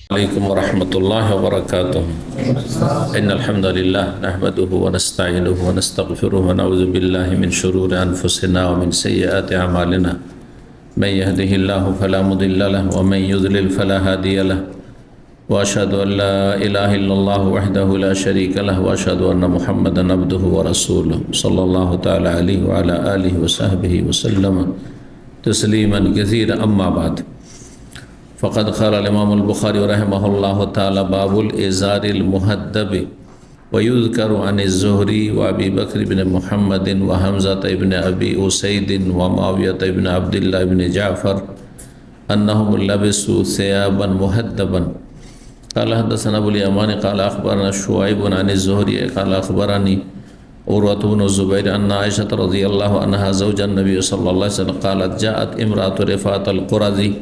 عليكم ورحمة الله وبركاته. إن الحمد لله نحمده ونستعينه ونستغفره ونعوذ بالله من شرور أنفسنا ومن سيئات أعمالنا. من يهده الله فلا مضل له ومن يضلل فلا هادي له. وأشهد أن لا إله إلا الله وحده لا شريك له وأشهد أن محمدا عبده ورسوله صلى الله تعالى عليه وعلى آله وصحبه وسلم تسليما كثيرا. أما بعد فقد قال الإمام البخاري رحمه الله تعالى باب الإزار المهدب. ويذكر عن الزهري وأبي بكر بن محمد وحمزة بن أبي أسيد ومعاوية بن عبد الله بن جعفر أنهم لبسوا ثيابا مهدبا. قال حدثنا أبو اليمان قال أخبرنا شعيب عن الزهري قال أخبرني عروة بن الزبير أن عائشة رضي الله عنها زوج النبي صلى الله عليه وسلم قالت جاءت امرأة رفاعة القرظي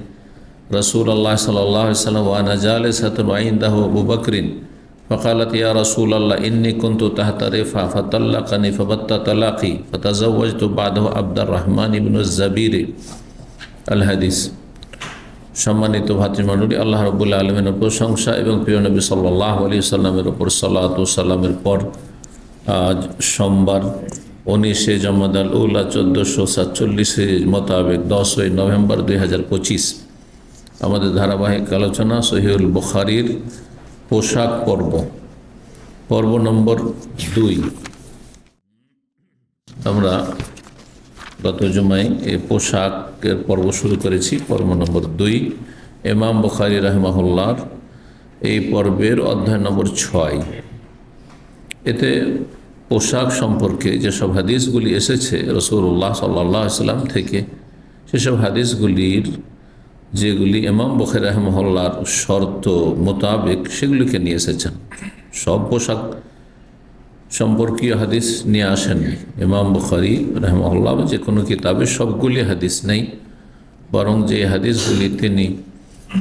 رسول الله صلى الله عليه وسلم وأنا جالسة وعنده أبو بكر فقالت يا رسول الله إني كنت تحت رفاعة فطلقني فبت طلاقي فتزوجت بعده عبد الرحمن بن الزبير الحديث। সম্মানিত ভাতৃমণ্ডলী, আল্লাহ রাব্বুল আলামিনের প্রশংসা এবং প্রিয় নবী সাল্লাল্লাহু আলাইহি ওয়াসাল্লামের উপর সালাত ও সালামের পর আজ সোমবার 19শে জমাদাল উলা 1447 মোতাবেক 10ই নভেম্বর 2025 আমাদের ধারাবাহিক আলোচনা সহিহুল বুখারীর পোশাক পর্ব নম্বর 2। আমরা গত জুমায় এই পোশাকের পর্ব শুরু করেছি, পর্ব নম্বর 2। ইমাম বুখারী রাহিমাহুল্লাহর এই পর্বের অধ্যায় নম্বর 6। এতে পোশাক সম্পর্কে যেসব হাদিসগুলি এসেছে রাসূলুল্লাহ সাল্লাল্লাহু আলাইহি ওয়াসাল্লাম থেকে, সেসব হাদিসগুলির যেগুলি ইমাম বুখারী রাহিমাহুল্লাহর শর্ত মোতাবেক সেগুলিকে নিয়ে এসেছেন। সব পোশাক সম্পর্কীয় হাদিস নিয়ে আসেননি ইমাম বুখারী রাহিমাহুল্লাহ। যে কোনো কিতাবে সবগুলি হাদিস নেই, বরং যে হাদিসগুলি তিনি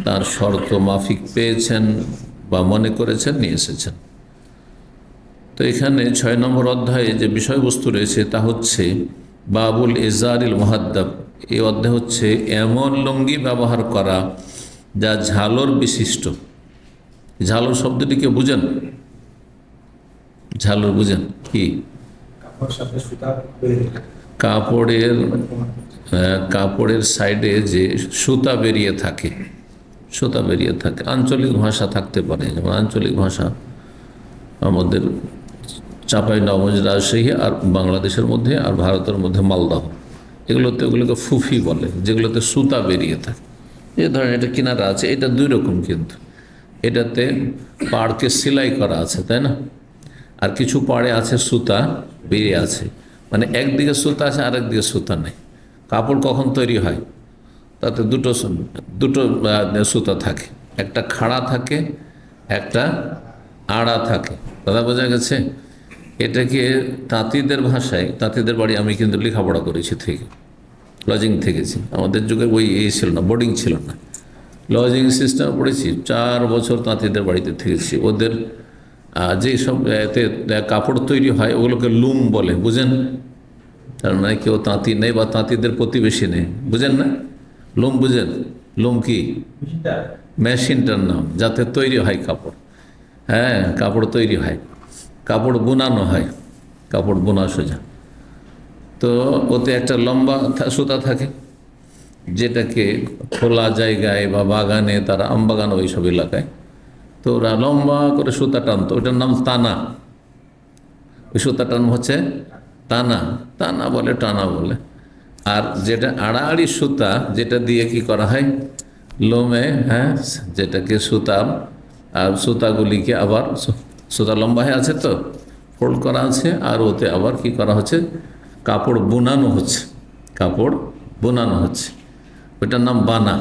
তার শর্ত মাফিক পেয়েছেন বা মনে করেছেন নিয়ে এসেছেন। তো এখানে 6 নম্বর অধ্যায়ে যে বিষয়বস্তু রয়েছে তা হচ্ছে বাবুল ইজারিল মুহাদ্দাব। এই অধ্যায় হচ্ছে এমন লুঙ্গি ব্যবহার করা যা ঝালর বিশিষ্ট। ঝালর শব্দটিকে বুঝেন? ঝালর বুঝেন কি? কাপড়ের সাইডে যে সুতা বেরিয়ে থাকে, আঞ্চলিক ভাষা থাকতে পারে, যেমন আঞ্চলিক ভাষা আমাদের চাঁপাইনবাবগঞ্জ, রাজশাহী আর বাংলাদেশের মধ্যে আর ভারতের মধ্যে মালদহ, ওগুলোকে ফুফি বলে, যেগুলোতে সুতা বেরিয়ে থাকে। এই ধরেন এটা কিনারা আছে, এটা 2 রকম, কিন্তু এটাতে পাড়কে সেলাই করা আছে, তাই না? আর কিছু পাড়ে আছে সুতা বেরিয়ে আছে, মানে একদিকে সুতা আছে আর একদিকে সুতা নেই। কাপড় কখন তৈরি হয়? তাতে দুটো সুতা থাকে, একটা খাড়া থাকে, একটা আড়া থাকে। কথা বোঝা গেছে? এটাকে তাঁতিদের ভাষায়, তাঁতিদের বাড়ি আমি কিন্তু লেখাপড়া করেছি, লজিং থেকেছি। আমাদের যুগে ওই ছিল না, বোর্ডিং ছিল না, লজিং সিস্টেম পড়েছি। 4 বছর তাঁতিদের বাড়িতে থেকেছি। ওদের যেই সব এতে কাপড় তৈরি হয় ওগুলোকে লুম বলে, বুঝেন? তার মানে কেউ তাঁতি নেই বা তাঁতিদের প্রতিবেশী নেই, বুঝেন না? লুম বুঝেন? লুম কি? মেশিনটার নাম, যাতে তৈরি হয় কাপড়। হ্যাঁ, কাপড় তৈরি হয়, কাপড় বোনানো হয়, কাপড় বোনা সোজা। তো ওতে একটা লম্বা সুতা থাকে, যেটাকে খোলা জায়গায় বা বাগানে, তারা আমবাগান ওই সব এলাকায়, তো ওরা লম্বা করে সুতা টানতো, ওটার নাম তানা। ওই সুতা টান হচ্ছে টানা বলে, টানা বলে। আর যেটা আড়াআড়ি সুতা, যেটা দিয়ে কি করা হয় লোমে, হ্যাঁ, যেটাকে সুতা, আর সুতাগুলিকে আবার সুতা লম্বা হয়ে আছে তো ফোল্ড করা আছে, আর ওতে আবার কি করা হচ্ছে, কাপড় বোনানো হচ্ছে। ওইটার নাম বানা,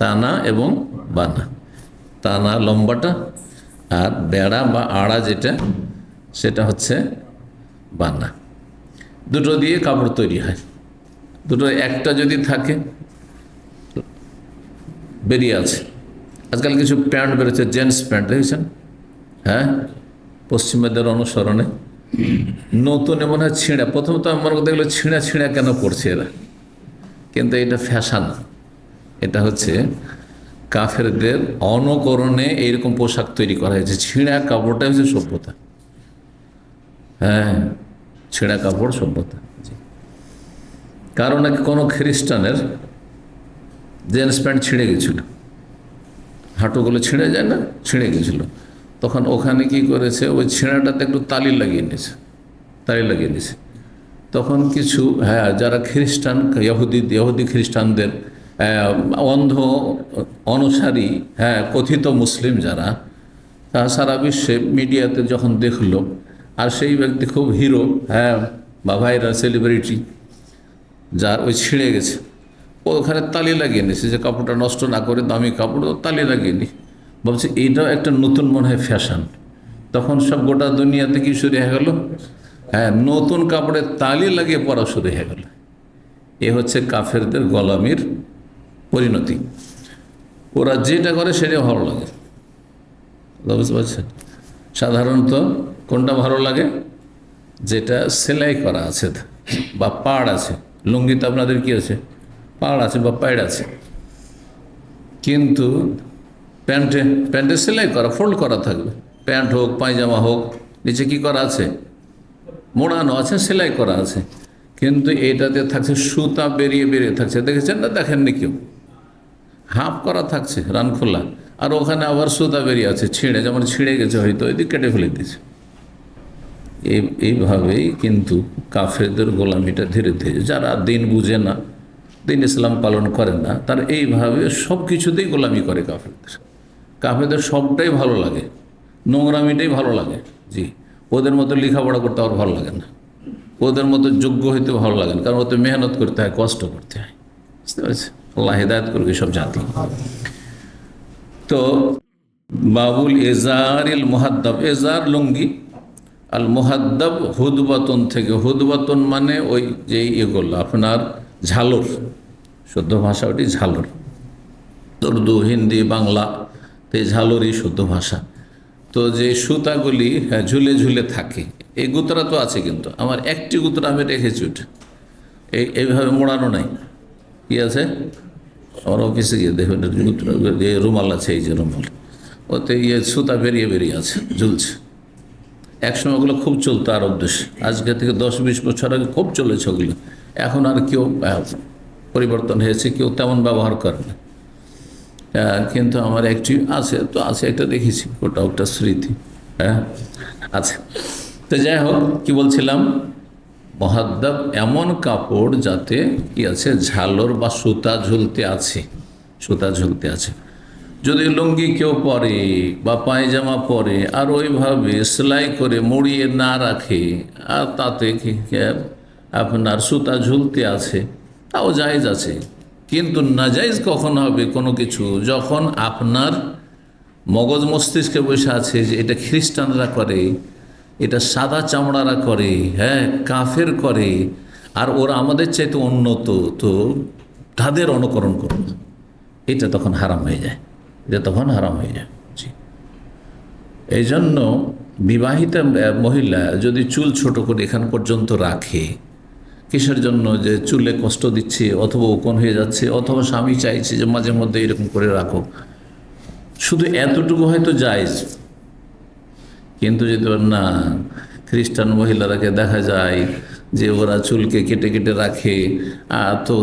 টানা এবং বানা। টানা লম্বাটা, আর বেড়া বা আড়া যেটা, সেটা হচ্ছে বানা। দুটো দিয়ে কাপড় তৈরি হয়। দুটো একটা যদি থাকে, বেরিয়ে আছে। আজকাল কিছু প্যান্ট বেরোচ্ছে, জেন্টস প্যান্ট, দেখেছেন? হ্যাঁ, পশ্চিমাদের অনুসরণে নতুন মনে হয় ছিঁড়া। প্রথমত আমার দেখলো ছিঁড়া কেন পড়ছে এরা, কিন্তু এটা ফ্যাশন। এটা হচ্ছে কাফেরদের অনুকরণে এইরকম পোশাক তৈরি করা হয়েছে। ছিঁড়া কাপড়টা হচ্ছে সভ্যতা। হ্যাঁ, ছেঁড়া কাপড় সভ্যতা। কারণ নাকি কোনো খ্রিস্টানের জিন্স প্যান্ট ছিঁড়ে গেছিল, হাঁটুগুলো ছিঁড়ে যায় না, ছিঁড়ে গেছিল, তখন ওখানে কি করেছে, ওই ছেঁড়াটাতে একটু তালি লাগিয়ে নিয়েছে। তখন কিছু যারা খ্রিস্টান ইহুদি খ্রিস্টানদের অন্ধ অনুসারী, কথিত মুসলিম যারা, তারা সারা বিশ্বে মিডিয়াতে যখন দেখলো, আর সেই ব্যক্তি খুব হিরো, বা ভাইরাল সেলিব্রিটি, যার ওই ছিঁড়ে গেছে, ও ওখানে তালি লাগিয়ে নিয়েছে যে কাপড়টা নষ্ট না করে দামি কাপড় তালি লাগিয়ে নি, বলছে এইটাও একটা নতুন মনে হয় ফ্যাশন। তখন সব গোটা দুনিয়াতে কি শুরু হয়ে গেল, নতুন কাপড়ে তালি লাগিয়ে পরা শুরু হয়ে গেল। এ হচ্ছে কাফেরদের গোলামির পরিণতি। ওরা যেটা করে সেটা ভালো লাগে, বুঝতে পারছেন? সাধারণত কোনটা ভালো লাগে? যেটা সেলাই করা আছে বা পাড় আছে। লুঙ্গিতে আপনাদের কি আছে? পাড় আছে বা পাড় আছে। কিন্তু প্যান্টে সেলাই করা, ফোল্ড করা থাকবে। প্যান্ট হোক, পায়জামা হোক, নিচে কি করা আছে? মোড়ানো আছে, সেলাই করা আছে। কিন্তু এটাতে থাকছে সুতা বেরিয়ে থাকছে, দেখেছেন না? দেখেননি কেউ? হাফ করা থাকছে, রান খোলা, আর ওখানে আবার সুতা বেরিয়ে আছে ছিঁড়ে, যেমন ছিঁড়ে গেছে হয়তো, এদিকে কেটে ফেলে দিয়েছে। এইভাবেই কিন্তু কাফেরদের গোলামিটা ধীরে ধীরে, যারা দিন বুঝে না, দিন ইসলাম পালন করে না, তারা এইভাবে সব কিছুতেই গোলামি করে। কাফেরদের সবটাই ভালো লাগে, নোংরামিটাই ভালো লাগে। জি, ওদের মতো লেখাপড়া করতে আর ভালো লাগে না, ওদের মতো যোগ্য হইতে ভালো লাগে না, কারণ ওতে মেহনত করতে হয়, কষ্ট করতে হয়। বুঝতে পারছি? আল্লাহ হিদায়াত করবে সব জাতি। তো বাবুল এজারিল মুহাদ্দাব, এজার লুঙ্গি, আল মুহাদ্দাব হুদবাতন থেকে। হুদবাতন মানে ওই যে এগুলো আপনার ঝালর, শুদ্ধ ভাষা ওটি ঝালর। উর্দু, হিন্দি, বাংলাতে ঝালরই শুদ্ধ ভাষা। তো যে সুতাগুলি ঝুলে ঝুলে থাকে, এই গুতরা তো আছে, কিন্তু আমার একটি গুতরা আমি রেখেছি, ওটা এইভাবে মোড়ানো নাই। কি আছে? আমার অফিসে গিয়ে দেখবেন যে রুমাল আছে, এই যে রুমাল, ওতে সুতা বেরিয়ে আছে, ঝুলছে। একসময় ওগুলো খুব চলতো আরব দেশে, আজকে থেকে 10-20 বছর আগে খুব চলেছে ওগুলো। এখন আর কেউ, পরিবর্তন হয়েছে, কেউ তেমন ব্যবহার করে না। কিন্তু আমার একটি আছে, তো আছে, একটা দেখেছি, ওটা স্মৃতি আছে। তো যাই হোক, কি বলছিলাম, মুহাদ্দাব এমন কাপড় যাতে কি আছে, ঝালর বা সুতা ঝুলতে আছে। যদি লুঙ্গি কেউ পরে বা পায়জামা পরে আর ওইভাবে সেলাই করে মুড়িয়ে না রাখে, আর তাতে আপনার সুতা ঝুলতে আছে, তাও জায়েজ আছে। কিন্তু নাজায়েজ কখন হবে কোনো কিছু? যখন আপনার মগজ মস্তিষ্কে বসে আছে যে এটা খ্রিস্টানরা করে, এটা সাদা চামড়ারা করে, কাফের করে, আর ওরা আমাদের চাইতে উন্নত, তো তাদের অনুকরণ করুন, এটা তখন হারাম হয়ে যায়। জি, এই জন্য বিবাহিতা মহিলা যদি চুল ছোট করে এখান পর্যন্ত রাখে, কিসের জন্য? যে চুলে কষ্ট দিচ্ছে, অথবা ওকন হয়ে যাচ্ছে, অথবা স্বামী চাইছে যে মাঝে মধ্যে এরকম করে রাখো, শুধু এতটুকু হয়তো জায়েজ। কিন্তু যদি না, খ্রিস্টান মহিলারাকে দেখা যায় যে ওরা চুলকে কেটে কেটে রাখে, তো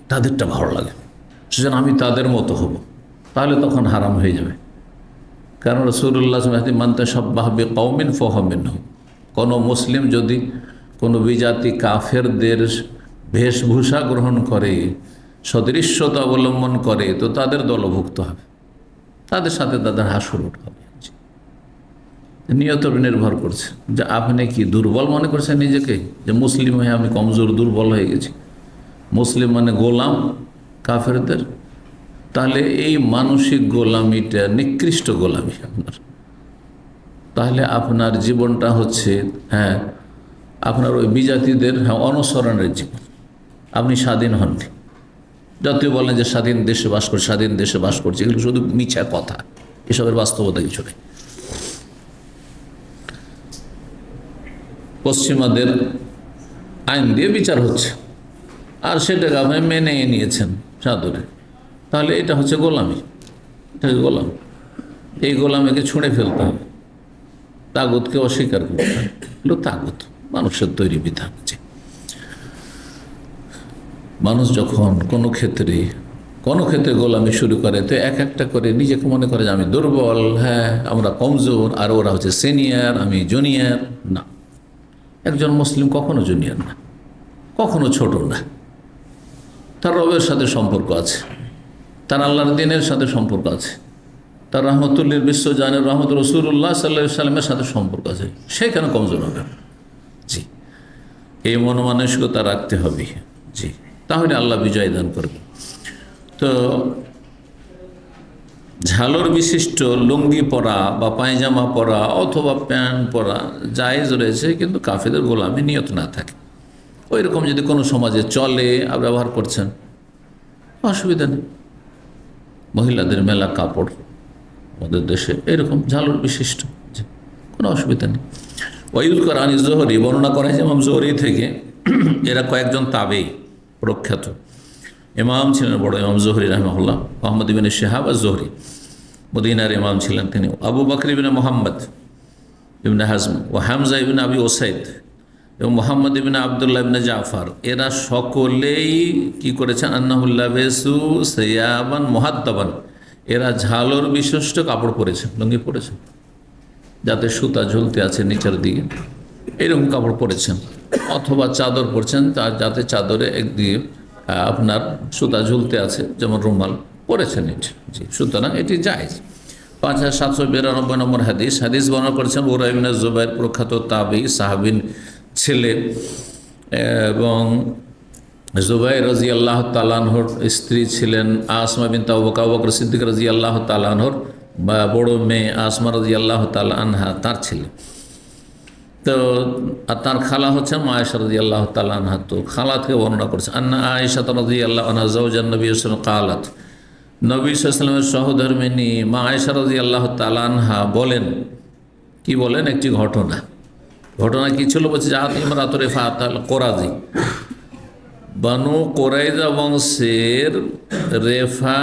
তাদেরটা ভালো লাগে, সেজন্য আমি তাদের মতো হব, তাহলে তখন হারাম হয়ে যাবে। কারণ রাসূলুল্লাহ মানতে সাব্বাহ বিকওমিন ফাহুয়া মিনহুম, কোনো মুসলিম যদি কোনো বিজাতি কাফেরদের বেশভূষা গ্রহণ করে, সদৃশ্যতা অবলম্বন করে, তো তাদের দলভুক্ত হবে, তাদের সাথে তাদের হাসর হবে। নিয়ত নির্ভর করছে যে আপনি কি দুর্বল মনে করছেন নিজেকে, যে মুসলিম হয়ে আমি কমজোর দুর্বল হয়ে গেছি, মুসলিম মানে গোলাম কাফেরদের, তাহলে এই মানসিক গোলামিটা নিকৃষ্ট গোলামি আপনার। তাহলে আপনার জীবনটা হচ্ছে আপনার ওই বিজাতিদের অনুসরণের জীবন, আপনি স্বাধীন হননি। যতই বলেন যে স্বাধীন দেশে বাস করছি, এগুলো শুধু মিছা কথা, এসবের বাস্তবতা কিছু নেই। পশ্চিমাদের আইন দিয়ে বিচার হচ্ছে, আর সেটাকে আপনি মেনে নিয়েছেন সাদরে, তাহলে এটা হচ্ছে গোলামি। এটা গোলাম। এই গোলামকে ছুঁড়ে ফেলতে হবে, তাগুতকে অস্বীকার করতে হবে। এগুলো তাগুত, মানুষের তৈরি বিধান। মানুষ যখন কোনো ক্ষেত্রে গোলামি শুরু করে, তো এক একটা করে নিজেকে মনে করে যে আমি দুর্বল, হ্যাঁ আমরা কমজোর, আর ওরা হচ্ছে সিনিয়র, আমি জুনিয়র। না, একজন মুসলিম কখনো জুনিয়র না, কখনো ছোট না। তার রবের সাথে সম্পর্ক আছে, তার আল্লাহর দিনের সাথে সম্পর্ক আছে, তার রহমতুল্লিল বিশ্বজানের রহমত রসুল্লাহ সাল্লাল্লাহু আলাইহি সাল্লামের সাথে সম্পর্ক আছে, সেখানে কমজোর হবে। জি, এই মনোমানসিকতা রাখতে হবে। জি, তাহলে আল্লাহ বিজয় দান করবে। তো ঝালর বিশিষ্ট লুঙ্গি পরা বা পায়জামা পরা অথবা প্যান্ট পরা জায়েজ রয়েছে, কিন্তু কাফেরদের গোলামি নিয়ত না থাকে। ওই রকম যদি কোনো সমাজে চলে আর ব্যবহার করছেন, অসুবিধা নেই। মহিলাদের মেলা কাপড় আমাদের দেশে এরকম ঝালর বিশিষ্ট, কোনো অসুবিধা নেই। ওয়াইল কোরআন জোহরি বর্ণনা করা হয়েছে ইমাম জোহরি থেকে। এরা কয়েকজন তাবেই, প্রখ্যাত ইমাম ছিলেন বড় ইমাম জোহরি রাহিমাহুল্লাহ, মোহাম্মদ ইবিন শিহাব আর জোহরি, মদিনার ইমাম ছিলেন তিনি। আবু বকর ইবিন মোহাম্মদ ইবিন হাজম ও হামজা ইবিন আবি ওসাইদ এবং মোহাম্মদ ইবিন আবদুল্লাহ ইবিন জাফর, এরা সকলেই কি করেছেন, আন্নাহুল্লাহ বেসু সৈয়াবান মোহাদ্দাবান, এরা ঝালর বিশিষ্ট কাপড় পরেছেন, লুঙ্গি পরেছেন, যাতে সুতা ঝুলতে আছে নিচের দিকে, এরকম কাপড় পরেছেন। অথবা চাদর পরছেন, তার যাতে চাদরে একদিকে আপনার সুতা ঝুলতে আছে, যেমন রুমাল পরেছেন এটি। জি, সুতরাং এটি জায়েজ। 5792 নম্বর হাদিস বর্ণনা করেছেন উরা ইবনে জুবাইর, প্রখ্যাত তাবী সাহাবীন ছেলে, এবং জুবাইর রাদিয়াল্লাহু তাআলা আনহুর স্ত্রী ছিলেন আসমা বিনত আবু বকর সিদ্দিক রাদিয়াল্লাহু তাআলা আনহুর বড় মেয়ে আসমা রাদিয়াল্লাহু তাআলা আনহা তার ছেলে। তো আর তার খালা হচ্ছেন মা আয়েশা রাদিয়াল্লাহু তাআলা আনহা। তো খালা থেকে বর্ণনা করেছে আন্না আয়েশা রাদিয়াল্লাহু আনহা যাওজান নবী সাল্লাল্লাহু আলাইহি ওয়াসাল্লাম কালাত, নবী সাল্লাল্লাহু আলাইহি ওয়াসাল্লামের সহধর্মিণী মা আয়েশা রাদিয়াল্লাহু তাআলা আনহা বলেন, কি বলেন, একটি ঘটনা কি ছিল বলছে, জাহাত ইমরাত রিফাত আল কোরাজি, বানু কোরাইজা বংশের রেফা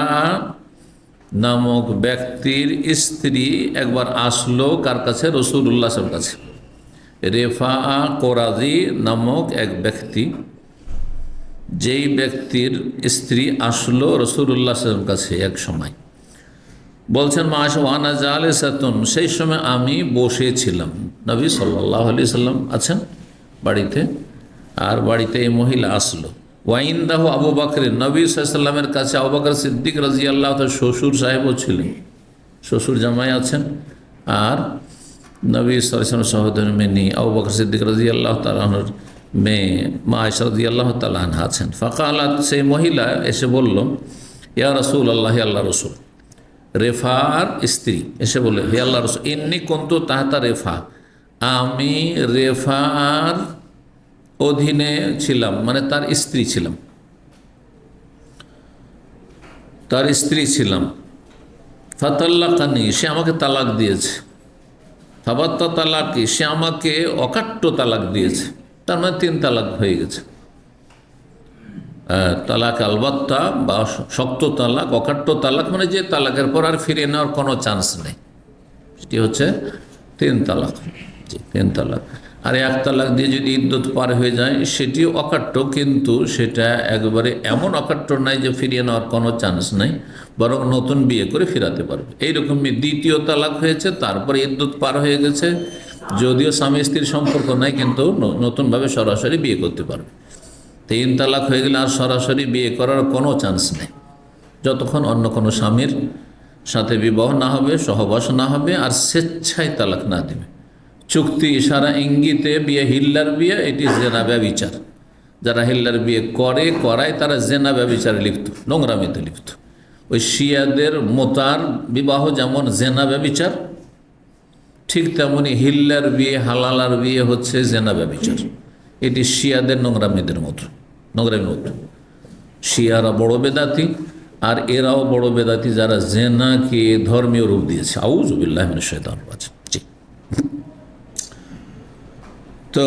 নামক ব্যক্তির স্ত্রী একবার আসলো কার কাছে, রাসূলুল্লাহ সাল্লাল্লাহু আলাইহি ওয়াসাল্লামের কাছে। রেফা কোরাজি নামক এক ব্যক্তি, যেই ব্যক্তির স্ত্রী আসলো রাসূলুল্লাহ সাল্লাল্লাহু আলাইহি ওয়াসাল্লামের কাছে এক সময়, বলছেন মা আয়েশা ওয়ানা জালিসাতুন, সেই সময় আমি বসেছিলাম, নবী সাল্লাল্লাহু আলাইহি সাল্লাম আছেন বাড়িতে, আর বাড়িতে এই মহিলা আসলো। ওয়াইন্দাহু আবু বকর, নবী সাল্লাল্লাহু আলাইহি সাল্লামের কাছে আবু বকর সিদ্দিক রাদিয়াল্লাহু তাআলা শ্বশুর সাহেবও ছিলেন, শ্বশুর জামাই আছেন, আর নবী সাল্লাল্লাহু আলাইহি ওয়াসাল্লাম সহধর্মিণী আবু বকর সিদ্দিক রাদিয়াল্লাহু তাআলা আনহুর মেয়ে মা আয়েশা রাদিয়াল্লাহু তাআলা আনহা আছেন। ফাকালাত, সেই মহিলা এসে বলল, ইয়া রাসূলুল্লাহ, হে আল্লাহর রাসূল, রেফার স্ত্রী এসে বলে, হে আল্লাহর রাসূল, ইন্নী কুনতু তাহতা রেফা, আমি রেফার অধীনে ছিলাম, মানে তার স্ত্রী ছিলাম। ফাতাল্লাকানি, সে আমাকে তালাক দিয়েছে। ফাবাত্তা তালাকি, সে আমাকে অকাট্য তালাক দিয়েছে, তার মানে 3 তালাক হয়ে গেছে। তালাক আলবাত্তা বা শক্ত তালাক, অকাট্য তালাক মানে যে তালাকের পর আর ফিরে নেওয়ার কোনো চান্স নেই, সেটি হচ্ছে 3 তালাক। জি, 3 তালাক। আর 1 তালাক দিয়ে যদি ইদ্যত পার হয়ে যায় সেটিও অকাট্য, কিন্তু সেটা একবারে এমন অকাট্য নাই যে ফিরিয়ে নেওয়ার কোনো চান্স নাই, বরং নতুন বিয়ে করে ফিরাতে পারবে। এইরকমই 2য় তালাক হয়েছে, তারপরে ইদ্যত পার হয়ে গেছে, যদিও স্বামী স্ত্রীর সম্পর্ক নাই, কিন্তু নতুনভাবে সরাসরি বিয়ে করতে পারবে। 3 তালাক হয়ে গেলে আর সরাসরি বিয়ে করার কোনো চান্স নেই, যতক্ষণ অন্য কোনো স্বামীর সাথে বিবাহ না হবে, সহবাস না হবে, আর স্বেচ্ছায় তালাক না দেবে। চুক্তি, ইশারা, ইঙ্গিতে বিয়ে, হিল্লার বিয়ে, এটি জেনা ব্যভিচার। যারা হিল্লার বিয়ে করায় তারা জেনা ব্যভিচারে লিপ্ত, নোংরামিতে লিপ্ত। ওই শিয়াদের মোতার বিবাহ যেমন জেনা ব্যভিচার, ঠিক তেমনি হিল্লার বিয়ে, হালালার বিয়ে হচ্ছে জেনা ব্যভিচার। এটি শিয়াদের নোংরামির মতো। শিয়ারা বড় বেদাতি, আর এরাও বড় বেদাতি, যারা জেনাকে ধর্মীয় রূপ দিয়েছে। আউযু বিল্লাহি মিনাশ শাইতানির রাজিম। জি, তো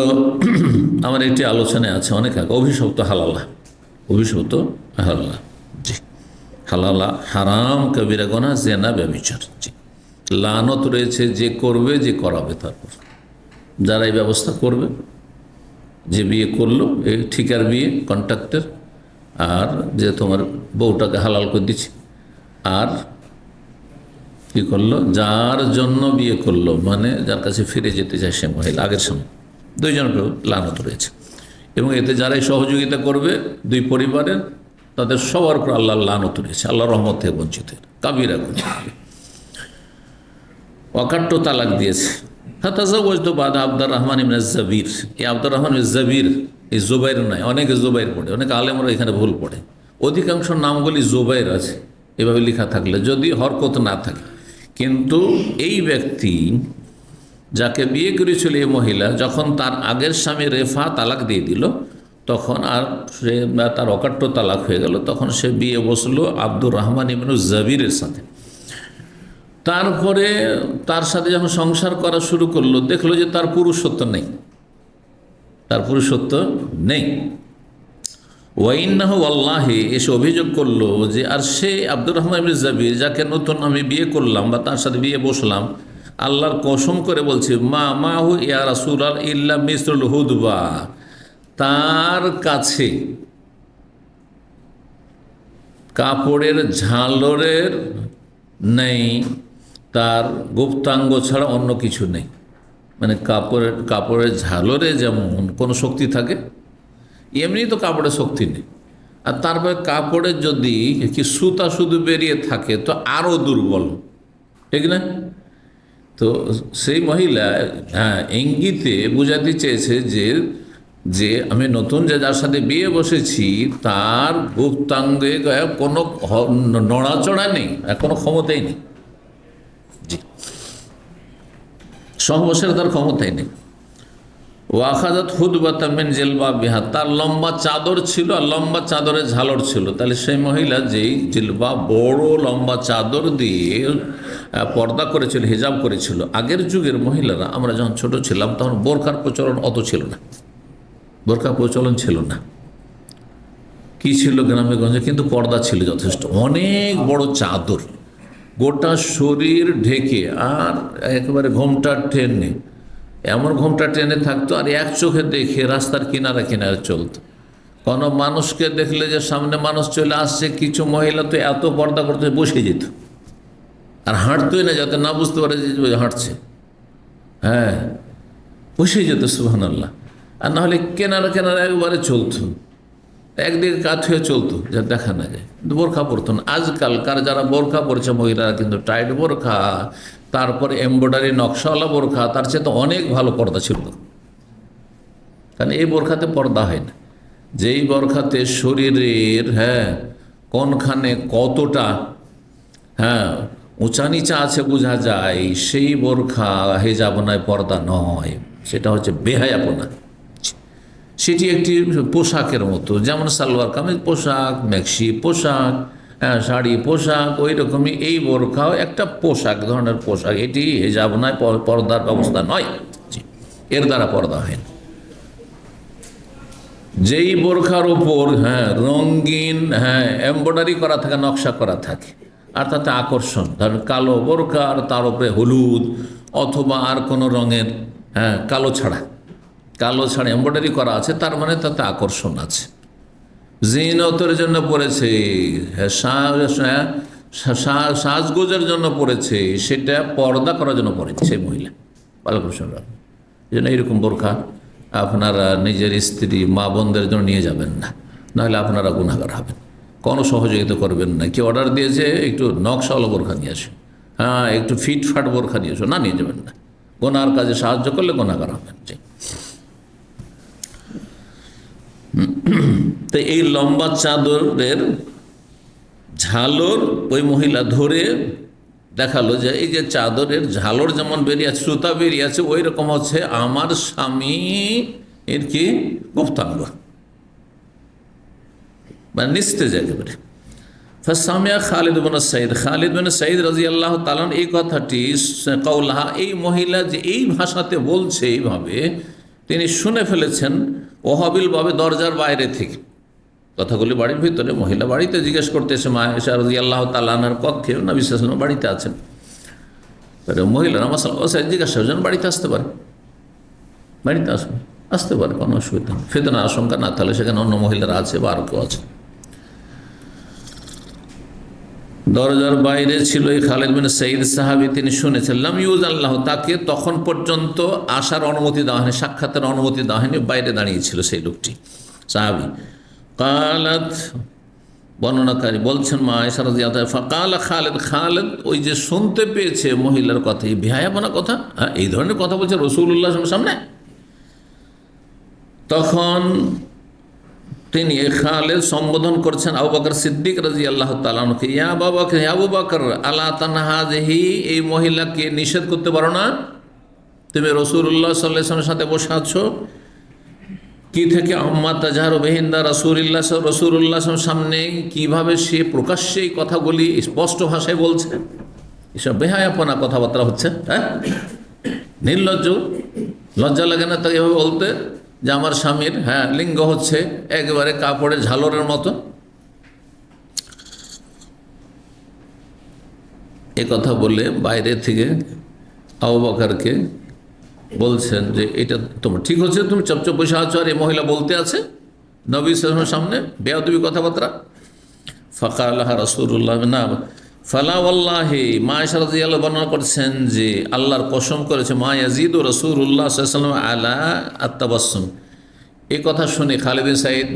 আমার একটি আলোচনায় আছে অনেক আগে, অভিশপ্ত হালালা। জি, হালালা হারাম কবিরা গোনা জেনা ব্যভিচার। লানত রয়েছে যে করবে, যে করাবে, তারপর যারা এই ব্যবস্থা করবে, যে বিয়ে করলো এই ঠিকার বিয়ে কন্ট্রাক্টের, আর যে তোমার বউটাকে হালাল করে দিচ্ছে, আর কি করলো, যার জন্য বিয়ে করলো মানে যার কাছে ফিরে যেতে চায় সে মহিলা আগের সময়, দুইজনের লানত রয়েছে। এবং এতে যারাই সহযোগিতা করবে দুই পরিবারের, তাদের সবার উপর আল্লাহর লানত রয়েছে, আল্লাহর রহমত থেকে বঞ্চিত, কাবিরা গুনাহ। অকাট্য তালাক দিয়েছে। হাতাজাওয়াজতু বাদা আব্দুর রহমান ইবনে জাবির। এই আব্দুর রহমান ইবনে জাবির, এই জুবাইর নয়, অনেকে জুবাইর পড়ে, অনেক আলেমরা এখানে ভুল পড়ে। অধিকাংশ নামগুলি জুবাইর আছে এভাবে লেখা থাকলে, যদি হরকত না থাকে। কিন্তু এই ব্যক্তি যাকে বিয়ে করেছিল এই মহিলা, যখন তার আগের স্বামী রেফা তালাক দিয়ে দিল, তখন আর সে তার অকাট্য তালাক হয়ে গেল, তখন সে বিয়ে বসলো আব্দুর রহমান ইবনে জাবিরের সাথে। তারপরে তার সাথে যখন সংসার করা শুরু করলো, দেখলো যে তার পুরুষত্ব নেই, তার পুরুষত্ব নেই। ওয়াইন্নাহু আল্লাহি, এসে অভিযোগ করলো যে আর সে আব্দুর রহমান ইবনে জাবির, যাকে নতুন আমি বিয়ে করলাম বা তার সাথে বিয়ে বসলাম, আল্লাহর কসম করে বলছে, মা মাহু ইয়া রাসূলাল ইল্লা মিসলুল হুদবা, তার কাছে কাপড়ের ঝালরের নেই, তার গুপ্তাঙ্গ ছাড়া অন্য কিছু নেই। মানে কাপড়ের ঝালরে যেমন কোনো শক্তি থাকে, এমনি তো কাপড়ের শক্তি নেই। আর তারপরে কাপড়ের যদি কি সুতা শুধু বেরিয়ে থাকে তো আরও দুর্বল, ঠিক না? তো সেই মহিলা ইঙ্গিতে বোঝাতে চেয়েছে যে আমি নতুন যার সাথে বিয়ে বসেছি তার গুপ্তাঙ্গে কোনো নড়াচড়া নেই, কোনো ক্ষমতাই নেই। জি, সহবসের তার ক্ষমতাই নেই। ওয়াখাজাত হুদবাতা মিন জিলবাবিহা, তার লম্বা চাদর ছিল আর লম্বা চাদরের ঝালর ছিল। তাহলে সেই মহিলা যেই জিলবা, বড় লম্বা চাদর দিয়ে পর্দা করেছিল, হিজাব করেছিল। আগের যুগের মহিলারা, আমরা যখন ছোট ছিলাম তখন বোরখার প্রচলন অত ছিল না, বোরখা প্রচলন ছিল না। কি ছিল গ্রামে গঞ্জে, কিন্তু পর্দা ছিল যথেষ্ট। অনেক বড় চাদর, গোটা শরীর ঢেকে, আর একেবারে ঘোমটা টেনে, এমন ঘোমটা টেনে থাকতো, আর এক চোখে দেখে রাস্তার কিনারে কিনারে চলতো। কোনো মানুষকে দেখলে যে সামনে মানুষ চলে আসছে, কিছু মহিলা তো এত পর্দা করতে বসে যেত, আর হাঁটতোই না যাতে না বুঝতে পারে যে হাঁটছে। হ্যাঁ, বসে যেত, সুবহানাল্লাহ। আর নাহলে কেনারা কেনারা একবারে চলতো, একদিকে কাত হয়ে চলতো, যা দেখা না যায়। কিন্তু বোরখা পরতো না। আজকালকার যারা বোরখা পরছে মহিলারা কিন্তু টাইট বোরখা, তারপরে এমব্রয়ডারি নকশাওয়ালা বোরখা, তার চেয়ে তো অনেক ভালো পর্দা ছিল। কারণ এই বোরখাতে পর্দা হয় না। যেই বোরখাতে শরীরের কোনখানে কতটা উঁচা নিচা আছে বোঝা যায়, সেই বোরখা হেজাব নয়, পর্দা নয়, সেটা হচ্ছে বেহায়াপনা। সেটি একটি পোশাকের মতো, যেমন সালোয়ার কামিজ পোশাক, ম্যাক্সি পোশাক, শাড়ি পোশাক, ওই রকমই এই বোরখাও একটা পোশাক, ধরনের পোশাক। এটি হেজাব নয়, পর্দার ব্যবস্থা নয়, এর দ্বারা পর্দা হয় না। যেই বোরখার ওপর রঙিন এমব্রয়ডারি করা থাকে, নকশা করা থাকে, আর তাতে আকর্ষণ, ধরেন কালো বোরখা আর তার উপরে হলুদ অথবা আর কোনো রঙের কালো ছাড়া এমব্রয়ডারি করা আছে, তার মানে তাতে আকর্ষণ আছে, জিনতের জন্য পড়েছে, সাজগোজের জন্য পড়েছে, সেটা পর্দা করার জন্য পড়েছে সেই মহিলা। ভালো করে শুনলাম, এই জন্য এইরকম বোরখা আপনারা নিজের স্ত্রী মা বোনদের জন্য নিয়ে যাবেন না, নাহলে আপনারা গুনাহগার হবেন। কোনো সহযোগিতা করবেন না। কেউ অর্ডার দিয়েছে একটু নকশাওয়ালা বোরখা নিয়ে আসো, একটু ফিটফাট বোরখা নিয়ে আসো, না, নিয়ে যাবেন না। গুনার কাজে সাহায্য করলে গুনাহগার হবেন। তো এই লম্বা চাদরের ঝালর ওই মহিলা ধরে দেখালো যে এই যে চাদরের ঝালর যেমন বেরিয়ে আছে, সুতা বেরিয়ে আছে, ওই রকম হচ্ছে আমার স্বামী এর কি গুপ্তাঙ্গ, মানে নিস্তেজ একেবারে। ফাসামিয়া খালিদ বিন সাঈদ রাদিয়াল্লাহু তাআলা এই কথাটি, কওলাহা, এই মহিলা যে এই ভাষাতে বলছে এইভাবে, তিনি শুনে ফেলেছেন ওহাবিল ভাবে দরজার বাইরে থেকে। কথাগুলি বাড়ির ভিতরে, মহিলা বাড়িতে জিজ্ঞেস করতে এসে মা আয়েশা রাদিয়াল্লাহু তাআলা আনহার কক্ষে নবী সাল্লাল্লাহু আলাইহি ওয়াসাল্লাম বাড়িতে আছেন। মহিলারা মাসাল্লাহ জিজ্ঞাসা করছেন বাড়িতে আসতে পারে, বাড়িতে আসতে পারে, কোনো অসুবিধা নেই। ফিতনার আশঙ্কা না থাকলে সেখানে অন্য মহিলারা আছে বা আরও কেউ আছে। দরজার বাইরে ছিল এই খালিদ বিন সাঈদ সাহাবী, তিনি শুনেছেন লাম ইউযান লাহু, তাকে তখন পর্যন্ত আসার অনুমতি দেওয়া হয়নি, সাক্ষাতের অনুমতি দেওয়া হয়নি, বাইরে দাঁড়িয়েছিল সেই লোকটি সাহাবী। কালাত, বর্ণনাকারী বলছেন মা আয়েশা রাদিয়াল্লাহু তাআলা, ফাকালা খালিদ, খালিদ ওই যে শুনতে পেয়েছে মহিলার কথা, এই বেহায়াপনা কথা, এই ধরনের কথা বলছে রাসূলুল্লাহ সাল্লাল্লাহু আলাইহি ওয়াসাল্লামের সামনে, তখন তিনি খালিদ সম্বোধন করছেন আবু বকর সিদ্দিক রাদিয়াল্লাহু তাআলা আনহুকে, ইয়া আবু বকর, হে আবু বকর, আলা তানহাযিহি, এই মহিলাকে নিষেধ করতে পারো না? তুমি রাসূলুল্লাহ সাল্লাল্লাহু আলাইহি ওয়াসাল্লামের সাথে বসে আছো, কি থেকে আম্মা তাজহারু বিহিন্দা রাসূলিল্লাহ, রাসূলুল্লাহ সামনে কিভাবে সে প্রকাশ্যে এই কথাগুলি স্পষ্ট ভাষায় বলছে, এসব বেহায়াপনা কথাবার্তা হচ্ছে। হ্যাঁ, নির্লজ্জ, লজ্জা লাগে না তাকে এভাবে বলতে যে আমার স্বামীর লিঙ্গ হচ্ছে একেবারে কাপড়ের ঝালরের মতো? এ কথা বলে বাইরে থেকে আবু বকরকে বলছেন যে এটা তোমার ঠিক হচ্ছে, তুমি চুপচাপ বসে আছো আর এই মহিলা বলতে আছে নবী সাল্লাল্লাহু আলাইহি ওয়াসাল্লামের সামনে বেয়াদবি কথাবার্তা। ফাকালাহা রাসূলুল্লাহ, না ফালা ওয়াল্লাহি, মা আয়েশা রাদিয়াল্লাহু বর্ণনা করছেন যে আল্লাহর কসম করেছে, মা ইয়াজিদু রাসূলুল্লাহ সাল্লাল্লাহু আলাইহি ওয়াসাল্লাম আলা আত-তাবাসসুম। এই কথা শুনে খালিদ বিন সাঈদ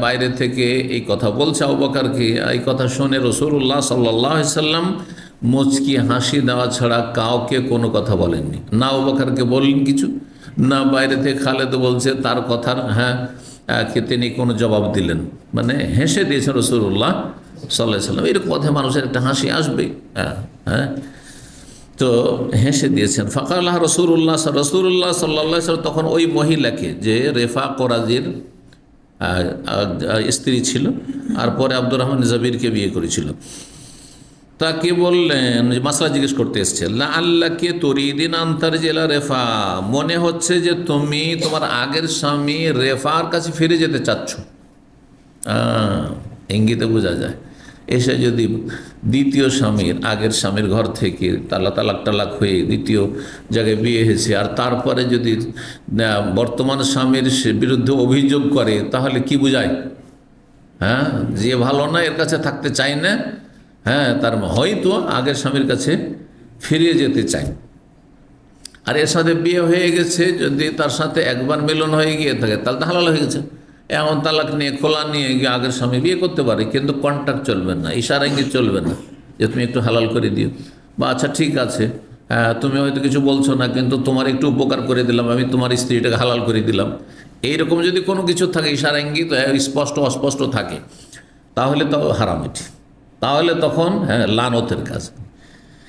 বাইরে থেকে এই কথা বলছে আবু বকরকে, এই কথা শুনে রাসূলুল্লাহ সাল্লাল্লাহু আলাইহি ওয়াসাল্লাম মুচকি হাসি দেওয়া ছাড়া কাউকে কোনো কথা বলেননি, না আবু বকরকে বললেন কিছু, না বাইরে থেকে খালেদ বলছে তার কথার কে তিনি কোনো জবাব দিলেন, মানে হেসে দিয়েছেন রাসূলুল্লাহ সাল্লাল্লাহু আলাইহি ওয়াসাল্লাম। এরকম কথা মানুষের একটা হাসি আসবেই, তো হেসে দিয়েছেন। ফাকালাহ রাসূলুল্লাহ সাল্লাল্লাহু আলাইহি ওয়াসাল্লাম তখন ওই মহিলাকে, যে রেফা কোরাজির স্ত্রী ছিল আর পরে আব্দুর রহমান জাবিরকে বিয়ে করেছিল, তাকে বললেন, যে মাসলা জিজ্ঞেস করতে এসছে, লাআল্লাকে তুরিদিন আন তারজিলা রেফা, মনে হচ্ছে যে তুমি তোমার আগের স্বামী রেফার কাছে ফিরে যেতে চাচ্ছ। ইঙ্গিতে বোঝা যায়, এসে যদি দ্বিতীয় স্বামীর, আগের স্বামীর ঘর থেকে তালাক হয়ে দ্বিতীয় জায়গায় বিয়ে হয়েছে, আর তারপরে যদি বর্তমান স্বামীর বিরুদ্ধে অভিযোগ করে, তাহলে কি বোঝায়? যে ভালো না, এর কাছে থাকতে চায় না, তার হয়তো আগের স্বামীর কাছে ফিরে যেতে চায়। আর এর সাথে বিয়ে হয়ে গেছে, যদি তার সাথে একবার মিলন হয়ে গিয়ে থাকে তাহলে তো হালাল হয়ে গেছে। এমন তালাক নিয়ে, খোলা নিয়ে গিয়ে আগের স্বামী বিয়ে করতে পারে, কিন্তু কন্ট্যাক্ট চলবে না, ইশারা ইঙ্গিত চলবে না যে তুমি একটু হালাল করে দিও, বা আচ্ছা ঠিক আছে তুমি হয়তো কিছু বলছো না, কিন্তু তোমার একটু উপকার করে দিলাম, আমি তোমার স্ত্রীটাকে হালাল করে দিলাম। এইরকম যদি কোনো কিছু থাকে, ইশারা ইঙ্গিত স্পষ্ট অস্পষ্ট থাকে, তাহলে তো হারাম এটি, তাহলে তখন লানতের কাজ।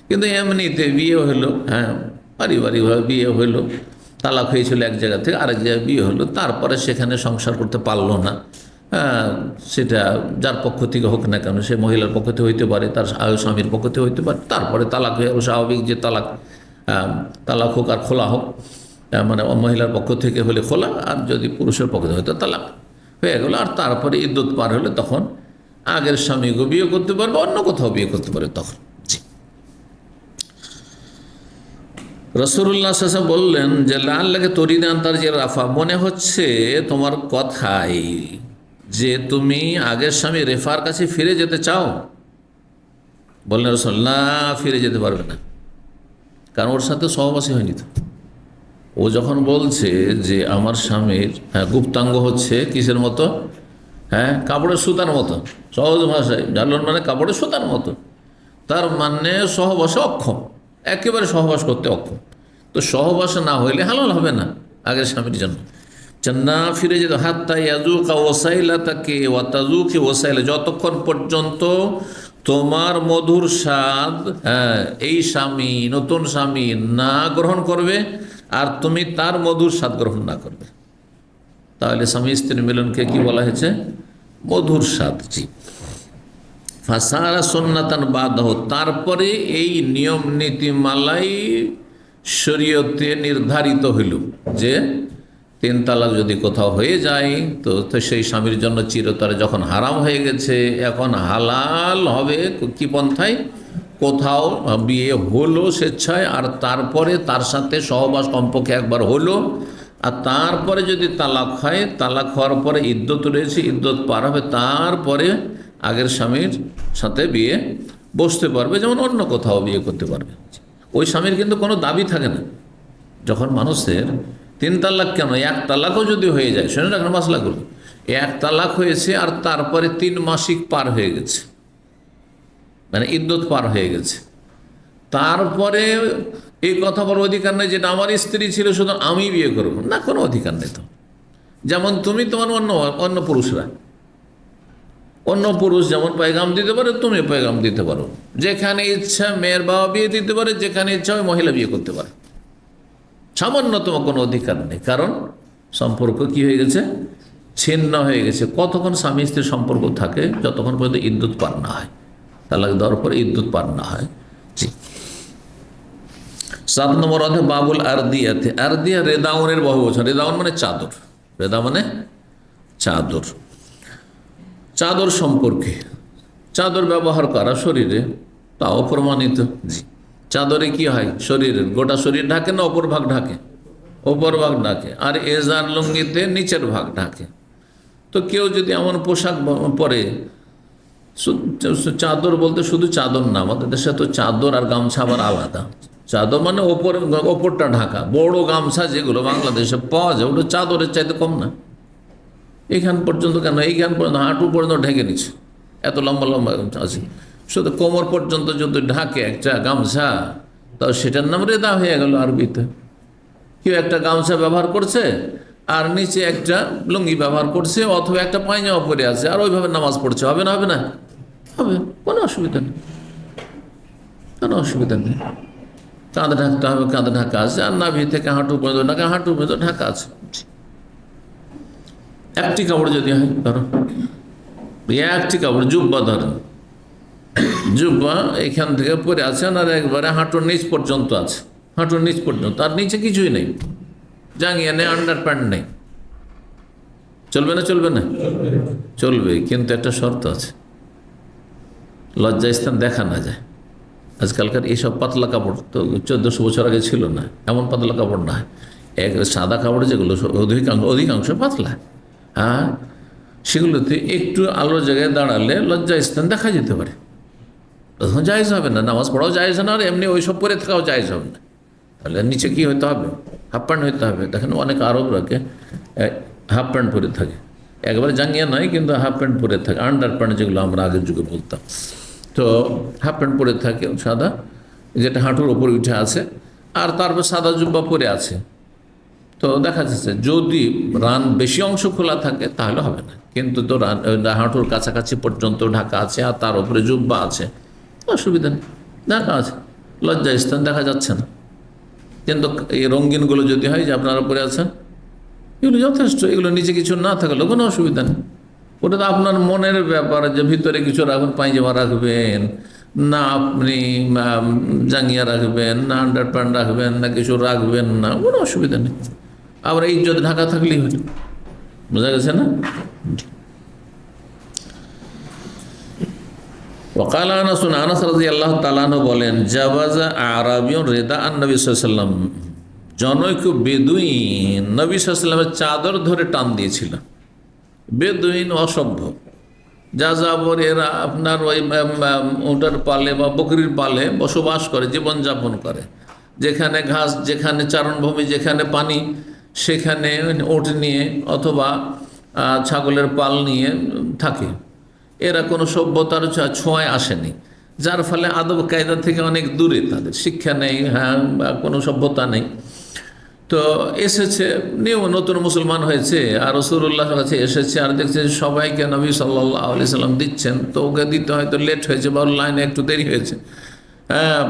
কিন্তু এমনিতে বিয়ে হলো, পারিবারিকভাবে বিয়ে হলো, তালাক হয়েছিল এক জায়গা থেকে আরেক জায়গায় বিয়ে হলো, তারপরে সেখানে সংসার করতে পারলো না, সেটা যার পক্ষ থেকে হোক না কেন, সে মহিলার পক্ষ থেকে হইতে পারে, তার স্বামীর পক্ষ থেকে হইতে পারে, তারপরে তালাক হয়ে গেল, স্বাভাবিক যে তালাক হোক আর খোলা হোক, মানে মহিলার পক্ষ থেকে হলে খোলা, আর যদি পুরুষের পক্ষ থেকে হয়তো তালাক হয়ে গেল, আর তারপরে ইদ্যত পার হলে তখন আগের স্বামীকে বিয়ে করতে পারবে, অন্য কোথাও বিয়ে করতে পারে তখন। রাসূলুল্লাহ সাল্লাল্লাহু আলাইহি ওয়াসাল্লাম বললেন যে লাআল্লাকা তুরিদু আন তারজিলা রাফা, মনে হচ্ছে তোমার কথাই যে তুমি আগের স্বামী রেফার কাছে ফিরে যেতে চাও। বললেন রাসূলুল্লাহ, ফিরে যেতে পারবে না, কারণ ওর সাথে সহবাসী হয়নি তো। ও যখন বলছে যে আমার স্বামীর গুপ্তাঙ্গ হচ্ছে কিসের মতো, কাপড়ের সুতার মতো, সহজ ভাষায় জানলেন মানে কাপড়ের সুতার মতো, তার মানে সহবাসে অক্ষম, একেবারে সহবাস করতে অক্ষম। তো সহবাস না হইলে হালাল হবে না আগের স্বামীর জন্য। না ফিরে যেতে, হাত্তা ইয়াজুকা ওয়াসাইলা তাকে ওয়াতাজুকি ওয়াসাইলা, যতক্ষণ পর্যন্ত তোমার মধুর স্বাদ এই স্বামী, নতুন স্বামী না গ্রহণ করবে আর তুমি তার মধুর স্বাদ গ্রহণ না করবে, তাহলে স্বামী স্ত্রীর মিলনকে কি বলা হয়েছে? মধুর স্বাদ। জি, ফাসারা সুন্নাতান বাদাহ, তারপরে এই নিয়ম নীতিমালাই শরীয়তে নির্ধারিত হইল যে তিন তালাক যদি কোথাও হয়ে যায় তো সেই স্বামীর জন্য চিরতরে যখন হারাম হয়ে গেছে, এখন হালাল হবে কি পন্থায়? কোথাও বিয়ে হলো স্বেচ্ছায়, আর তারপরে তার সাথে সহবাস কমপক্ষে একবার হলো, আর তারপরে যদি তালাক হয়, তালাক হওয়ার পরে ইদ্যত রয়েছে, ইদ্যত পার হবে, তারপরে আগের স্বামীর সাথে বিয়ে বসতে পারবে, যেমন অন্য কোথাও বিয়ে করতে পারবে। ওই স্বামীর কিন্তু কোনো দাবি থাকে না। যখন মানুষের তিন তালাক, কেন এক তালাকও যদি হয়ে যায়, শুনে রাখেন মাসলাগুলো, এক তালাক হয়েছে আর তারপরে 3 মাসিক পার হয়ে গেছে, মানে ইদ্যত পার হয়ে গেছে, তারপরে এই কথা বলার অধিকার নেই যেটা আমার স্ত্রী ছিল শুধু আমি বিয়ে করব না, কোনো অধিকার নেই তো। যেমন তুমি তোমার অন্য পুরুষরা, অন্য পুরুষ যেমন পয়গাম দিতে পারে, তুমি পয়গাম দিতে পারো। যেখানে ইচ্ছা মেয়ের বাবা বিয়ে দিতে পারে, যেখানে ইচ্ছা ওই মহিলা বিয়ে করতে পারে, সামান্যতম কোনো অধিকার নেই। কারণ সম্পর্ক কি হয়ে গেছে? ছিন্ন হয়ে গেছে। কতক্ষণ স্বামী স্ত্রীর সম্পর্ক থাকে? যতক্ষণ পর্যন্ত ইদ্যুৎ পার না হয়, তালাক দেওয়ার পরে ইদ্যুৎ পার না হয়। জি। 7 নম্বর অধ্যায় বাবুল আরদিয়াতে। আরদিয়া রেদাউনের বহু বছর। রেদাউন মানে চাদর, রেদা মানে চাদর। চাদর সম্পর্কে, চাদর ব্যবহার করা শরীরে তাও প্রমাণিত। জি। চাদরে কি হয়? শরীরের গোটা শরীর ঢাকে না অপর ভাগ ঢাকে? অপর ভাগ ঢাকে। আর এজার লুঙ্গিতে নিচের ভাগ ঢাকে। তো কেউ যদি এমন পোশাক পরে, চাদর বলতে শুধু চাদর না, আমাদের দেশে তো চাদর আর গামছা আবার আলাদা। চাদর মানে ওপরটা ঢাকা। বড় গামছা যেগুলো বাংলাদেশে পাওয়া যায় ওটা চাদরের চাইতে কম না। এইখান পর্যন্ত, কেন এইখান পর্যন্ত, হাঁটু পর্যন্ত ঢেকে নিচ্ছে, এত লম্বা লম্বা গামছা আছে। শুধু কোমর পর্যন্ত যদি ঢাকে একটা গামছা, তাও সেটার নাম রেদা হয়ে গেল আরবিতে। কেউ একটা গামছা ব্যবহার করছে আর নিচে একটা লুঙ্গি ব্যবহার করছে, অথবা একটা পায়জামা পরে আছে আর ওইভাবে নামাজ পড়ছে, হবে না? হবে না? হবে, কোনো অসুবিধা নেই, কোনো অসুবিধা নেই। কাঁধ ঢাকতে হবে, কাঁধ ঢাকা আছে, আর নাভি থেকে হাঁটু পর্যন্ত ঢাকা, হাঁটু পর্যন্ত ঢাকা আছে। একটি কাপড় যদি হয়, ধরো একটি কাপড়, জুব্বা ধরেন, জুব্বা এখান থেকে পরে আছেন আর একবারে হাঁটুর নিচ পর্যন্ত আছে, হাঁটুর নিচ পর্যন্ত, আর নিচে কিছুই নেই, জাঙ্গিয়া নেই, আন্ডার প্যান্ট নেই, চলবে না? চলবে না? চলবে, কিন্তু একটা শর্ত আছে, লজ্জাস্থান দেখা না যায়। আজকালকার এইসব পাতলা কাপড় তো 1400 বছর আগে ছিল না, এমন পাতলা কাপড় না, এক সাদা কাপড় যেগুলো অধিকাংশ পাতলা, হ্যাঁ, সেগুলোতে একটু আলোর জায়গায় দাঁড়ালে লজ্জাস্থান দেখা যেতে পারে, তখন জায়েজ হবে না, নামাজ পড়াও জায়েজ না, আর এমনি ওইসব পরে থাকাও জায়েজ হবে না। তাহলে নিচে কি হইতে হবে? হাফ প্যান্ট হইতে হবে। দেখেন অনেক আরবরাকে হাফ প্যান্ট পরে থাকে, একবারে জাঙ্গিয়া নয়, কিন্তু হাফ প্যান্ট পরে থাকে, আন্ডার প্যান্ট যেগুলো আমরা আগের যুগে বলতাম, তো হাফ প্যান্ট পরে থাকে সাদা, যেটা হাঁটুর ওপর উঠে আছে, আর তারপর সাদা জুব্বা পরে আছে। তো দেখা যাচ্ছে যদি রান বেশি অংশ খোলা থাকে তাহলে হবে না, কিন্তু তো হাঁটুর কাছাকাছি পর্যন্ত ঢাকা আছে আর তার উপরে জুব্বা আছে, অসুবিধা নেই, ঢাকা আছে, লজ্জাস্থান দেখা যাচ্ছে না। কিন্তু এই রঙিনগুলো যদি হয় যে আপনারা পরে আছেন, এগুলো যথেষ্ট, এগুলো নিচে কিছু না থাকলেও কোনো অসুবিধা নেই। ওটা তো আপনার মনের ব্যাপার, যে ভিতরে কিছু রাখবেন, পায়জামা রাখবেন না, আপনি জাঙ্গিয়া রাখবেন না, আন্ডার প্যান্ট রাখবেন না, কিছু রাখবেন না, কোনো অসুবিধা নেই। আবার ইজ্জত ঢাকা থাকলেই হলো, বোঝা গেছে না? ওয়াকাল আনাস, আনাস রাদিয়াল্লাহু তাআলা আনহু বলেন, জাওয়াজা আরাবিয়ুন রিদা আন-নবী সাল্লাল্লাহু আলাইহি ওয়াসাল্লাম, জনৈক বেদুইন নবী সাল্লাল্লাহু আলাইহি ওয়াসাল্লামের চাদর ধরে টান দিয়েছিল। বেদুইন অসভ্য, যাযাবর, এরা আপনার ওই উটের পালে বা বকরির পালে বসবাস করে, জীবনযাপন করে, যেখানে ঘাস, যেখানে চারণভূমি, যেখানে পানি, সেখানে উট নিয়ে অথবা ছাগলের পাল নিয়ে থাকে। এরা কোনো সভ্যতার ছোঁয়ায় আসেনি, যার ফলে আদব কায়দা থেকে অনেক দূরে, তাদের শিক্ষা নেই, হ্যাঁ, বা কোনো সভ্যতা নেই। তো এসেছে, নতুন মুসলমান হয়েছে, আর রাসূলুল্লাহর কাছে এসেছে, আর দেখছে সবাইকে নবী সাল্লাল্লাহু আলাইহি সাল্লাম দিচ্ছেন, তো ওকে দিতে হয়তো লেট হয়েছে, বা লাইনে একটু দেরি হয়েছে, হ্যাঁ,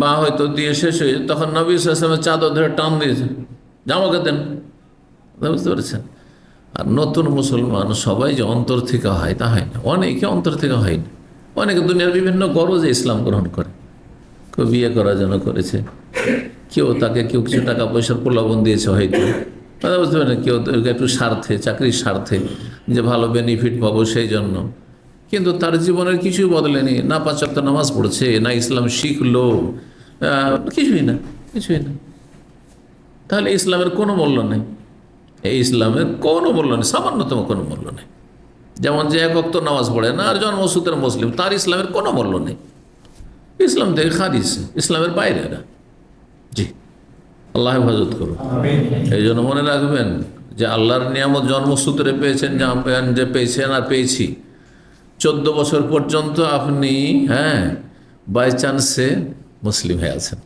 বা হয়তো দিয়ে শেষ হয়েছে, তখন নবী সাল্লাল্লাহু আলাইহি ওয়াসাল্লাম চাদর ধরে টান দিয়েছে, আমাকে দেন, বুঝতে পেরেছেন? আর নতুন মুসলমান সবাই যে অন্তর থেকে হয় তা হয় না, অনেকে অন্তর থেকে হয় না, অনেকে দুনিয়ার বিভিন্ন গরজে ইসলাম গ্রহণ করে, কেউ বিয়ে করার জন্য করেছে, কেউ তাকে কেউ কিছু টাকা পয়সার প্রলোভন দিয়েছে হয়তো, কথা বুঝতে পারেন, কেউ একটু স্বার্থে, চাকরির স্বার্থে, যে ভালো বেনিফিট পাবো সেই জন্য, কিন্তু তার জীবনের কিছুই বদলেনি। না 5 ওয়াক্ত নামাজ পড়ছে, না ইসলাম শিখলো, কিছুই না, কিছুই না। তাহলে ইসলামের কোনো মূল্য নেই, এই ইসলামের কোনো মূল্য নেই, সামান্যতম কোনো মূল্য নেই। যেমন যে 1 ওয়াক্ত নামাজ পড়ে না আর জন্মসূত্রের মুসলিম, তার ইসলামের কোনো মূল্য নেই, ইসলাম থেকে খারিজ, ইসলামের বাইরে এরা। জি, আল্লাহ হেফাজত করুন। এই জন্য মনে রাখবেন যে আল্লাহর নিয়ামত জন্মসূত্রে পেয়েছেন, যে পেয়েছেন আর পেয়েছি। 14 বছর পর্যন্ত আপনি বাই চান্সে মুসলিম হয়ে আছেন,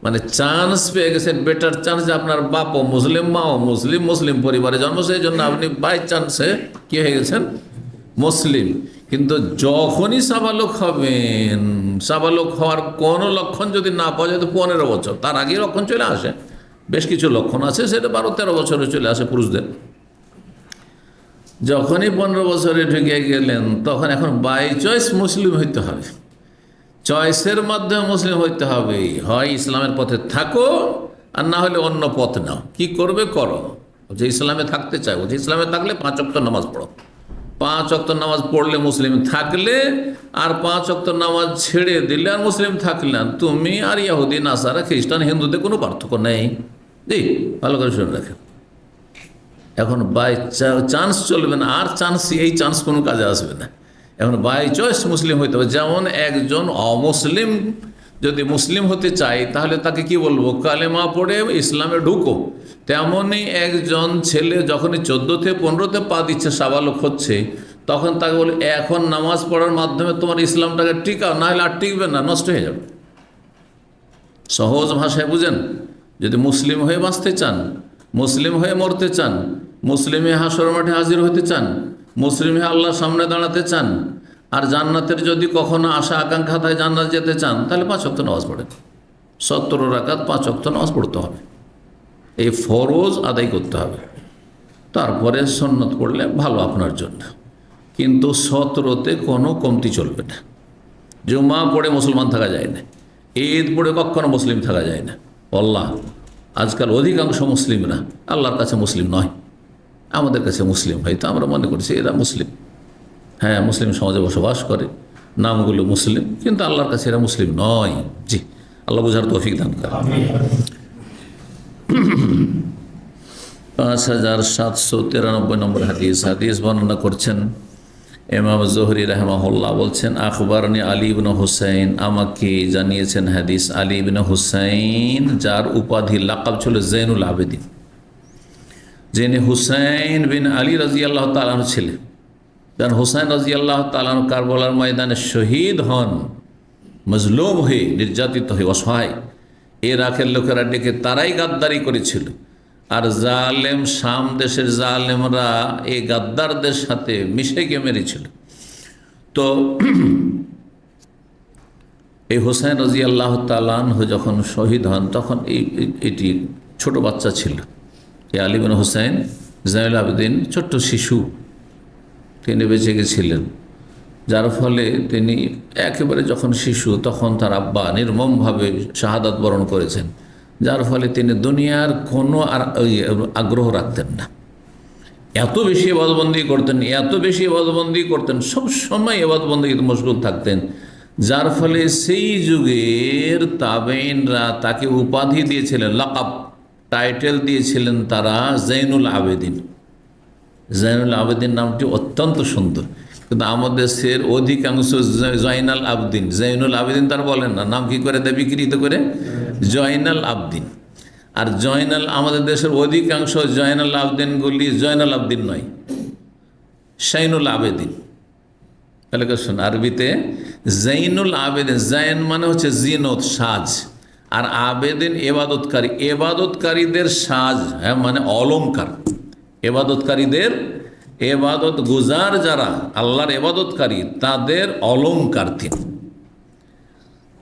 মানে চান্স পেয়ে গেছেন, বেটার চান্স, যে আপনার বাপও মুসলিম, মাও মুসলিম, মুসলিম পরিবারে জন্ম, সেই জন্য আপনি বাই চান্সে কি হয়ে গেছেন, মুসলিম। কিন্তু যখনই সাবালক হবেন, সাবালক হওয়ার কোনো লক্ষণ যদি না পাওয়া যায় তো 15 বছর, তার আগেই লক্ষণ চলে আসে। বেশ কিছু লক্ষণ আছে, সেটা 12-13 বছরে চলে আসে পুরুষদের। যখনই 15 বছরে ঢুকে গেলেন, তখন এখন বাই চয়েস মুসলিম হইতে হবে, চয়েসের মাধ্যমে মুসলিম হইতে হবে। হয় ইসলামের পথে থাকো, আর না হলে অন্য পথ নাও। কি করবে করো, যে ইসলামে থাকতে চাই, যে ইসলামে থাকলে 5 ওয়াক্ত নামাজ পড়ো। 5 ওয়াক্ত নামাজ পড়লে মুসলিম থাকলে, আর 5 ওয়াক্ত নামাজ ছেড়ে দিলে আর মুসলিম থাকলেন, তুমি আর ইহুদি, নাসারা, খ্রিস্টান, হিন্দুতে কোনো পার্থক্য নেই। জি, ভালো করে শুনে রাখেন। এখন বাই চান্স চলবে না, আর চান্স, এই চান্স কোনো কাজে আসবে না। এখন বাই চয়েস মুসলিম হইতে হবে। যেমন একজন অমুসলিম যদি মুসলিম হতে চায়, তাহলে তাকে কি বলবো, কালেমা পড়ে ইসলামে ঢুকো। তেমনই একজন ছেলে যখনই 14-তে 15-তে পা দিচ্ছে, সাবালক হচ্ছে, তখন তাকে বলে এখন নামাজ পড়ার মাধ্যমে তোমার ইসলামটাকে টিকাও, না হলে আর টিকবে না, নষ্ট হয়ে যাবে। সহজ ভাষায় বুঝেন, যদি মুসলিম হয়ে বাঁচতে চান, মুসলিম হয়ে মরতে চান, মুসলিমে হাসর মাঠে হাজির হতে চান, মুসলিম হয়ে আল্লাহর সামনে দাঁড়াতে চান, আর জান্নাতের যদি কখনো আশা আকাঙ্ক্ষা থাকে, জান্নাত যেতে চান, তাহলে 5 ওয়াক্ত নামাজ পড়েন। 70 রাকাত 5 ওয়াক্ত নামাজ পড়তে হবে, এই ফরজ আদায় করতে হবে। তারপরে সুন্নত পড়লে ভালো আপনার জন্য, কিন্তু 17তে কোনো কমতি চলবে না। জুমা পড়ে মুসলমান থাকা যায় না, ঈদ পড়ে কখনো মুসলিম থাকা যায় না। আল্লাহ, আজকাল অধিকাংশ মুসলিমরা আল্লাহর কাছে মুসলিম নয়, আমাদের কাছে মুসলিম, হয়তো আমরা মনে করছি এরা মুসলিম। হ্যাঁ, মুসলিম সমাজে বসবাস করে, নামগুলো মুসলিম, কিন্তু আল্লাহর কাছে এরা মুসলিম নয়। জি, আল্লাহ বুঝার তৌফিক দান করেন। 5793 নম্বর হাদিস বর্ণনা করছেন ইমাম জোহরি রাহমাহুল্লাহ, বলছেন আখবরনি আলী ইবনে হুসাইন, আমাকে জানিয়েছেন হাদিস আলী ইবনে হুসাইন, যার উপাধি লাকাব ছিল জৈনুল আবেদিন, যিনি হুসাইন বিন আলী রাদিয়াল্লাহু তাআলা আনহু ছিলেন। কারণ হুসাইন রাদিয়াল্লাহু তাআলা আনহু কারবালার ময়দানে শহীদ হন, মজলুম হয়ে, নির্যাতিত হয়ে, অসহায়। ইরাকের লোকেরা ডেকে তারাই গাদ্দারি করেছিল, আর জালেম শাম দেশের জালেমরা এই গাদ্দারদের সাথে মিশে গিয়ে মেরেছিল। তো এই হুসাইন রাদিয়াল্লাহু তাআলা আনহু যখন শহীদ হন, তখন এটি ছোট বাচ্চা ছিল। এই আলী ইবনে হুসাইন জৈনুল আবেদিন ছোট্ট শিশু, তিনি বেঁচে গেছিলেন, যার ফলে তিনি একেবারে যখন শিশু, তখন তার আব্বা নির্মমভাবে শাহাদাত বরণ করেছেন, যার ফলে তিনি দুনিয়ার কোনো আর আগ্রহ রাখতেন না। এত বেশি ইবাদতবন্দি করতেন, এত বেশি ইবাদতবন্দি করতেন, সবসময় ইবাদতবন্দিতে মশগুল থাকতেন, যার ফলে সেই যুগের তাবেইনরা তাকে উপাধি দিয়েছিলেন, লাকাব, টাইটেল দিয়েছিলেন তারা জৈনুল আবেদিন। জৈনুল আবেদিন নামটি অত্যন্ত সুন্দর, কিন্তু আমাদের দেশের অধিকাংশ জয়নাল আবদিন, জৈনুল আবেদিন তার বলেন না, নাম কি করে দেয়, বিকৃত করে জয়নাল আবদিন। আর জয়নাল, আমাদের দেশের অধিকাংশ জয়নাল আবদিনগুলি জয়নাল আবদিন নয়, শাইনুল আবেদিন। তাহলে শোন, আরবিতে জৈনুল আবেদিন, জৈন মানে হচ্ছে জিনত, সাজ, আর আবেদিন এবাদতকারী, এবাদতকারীদের সাজ, হ্যাঁ, মানে অলংকার। এবাদতকারীদের, এবাদত গুজার যারা আল্লাহর এবাদতকারী, তাদের অলংকার তিনি।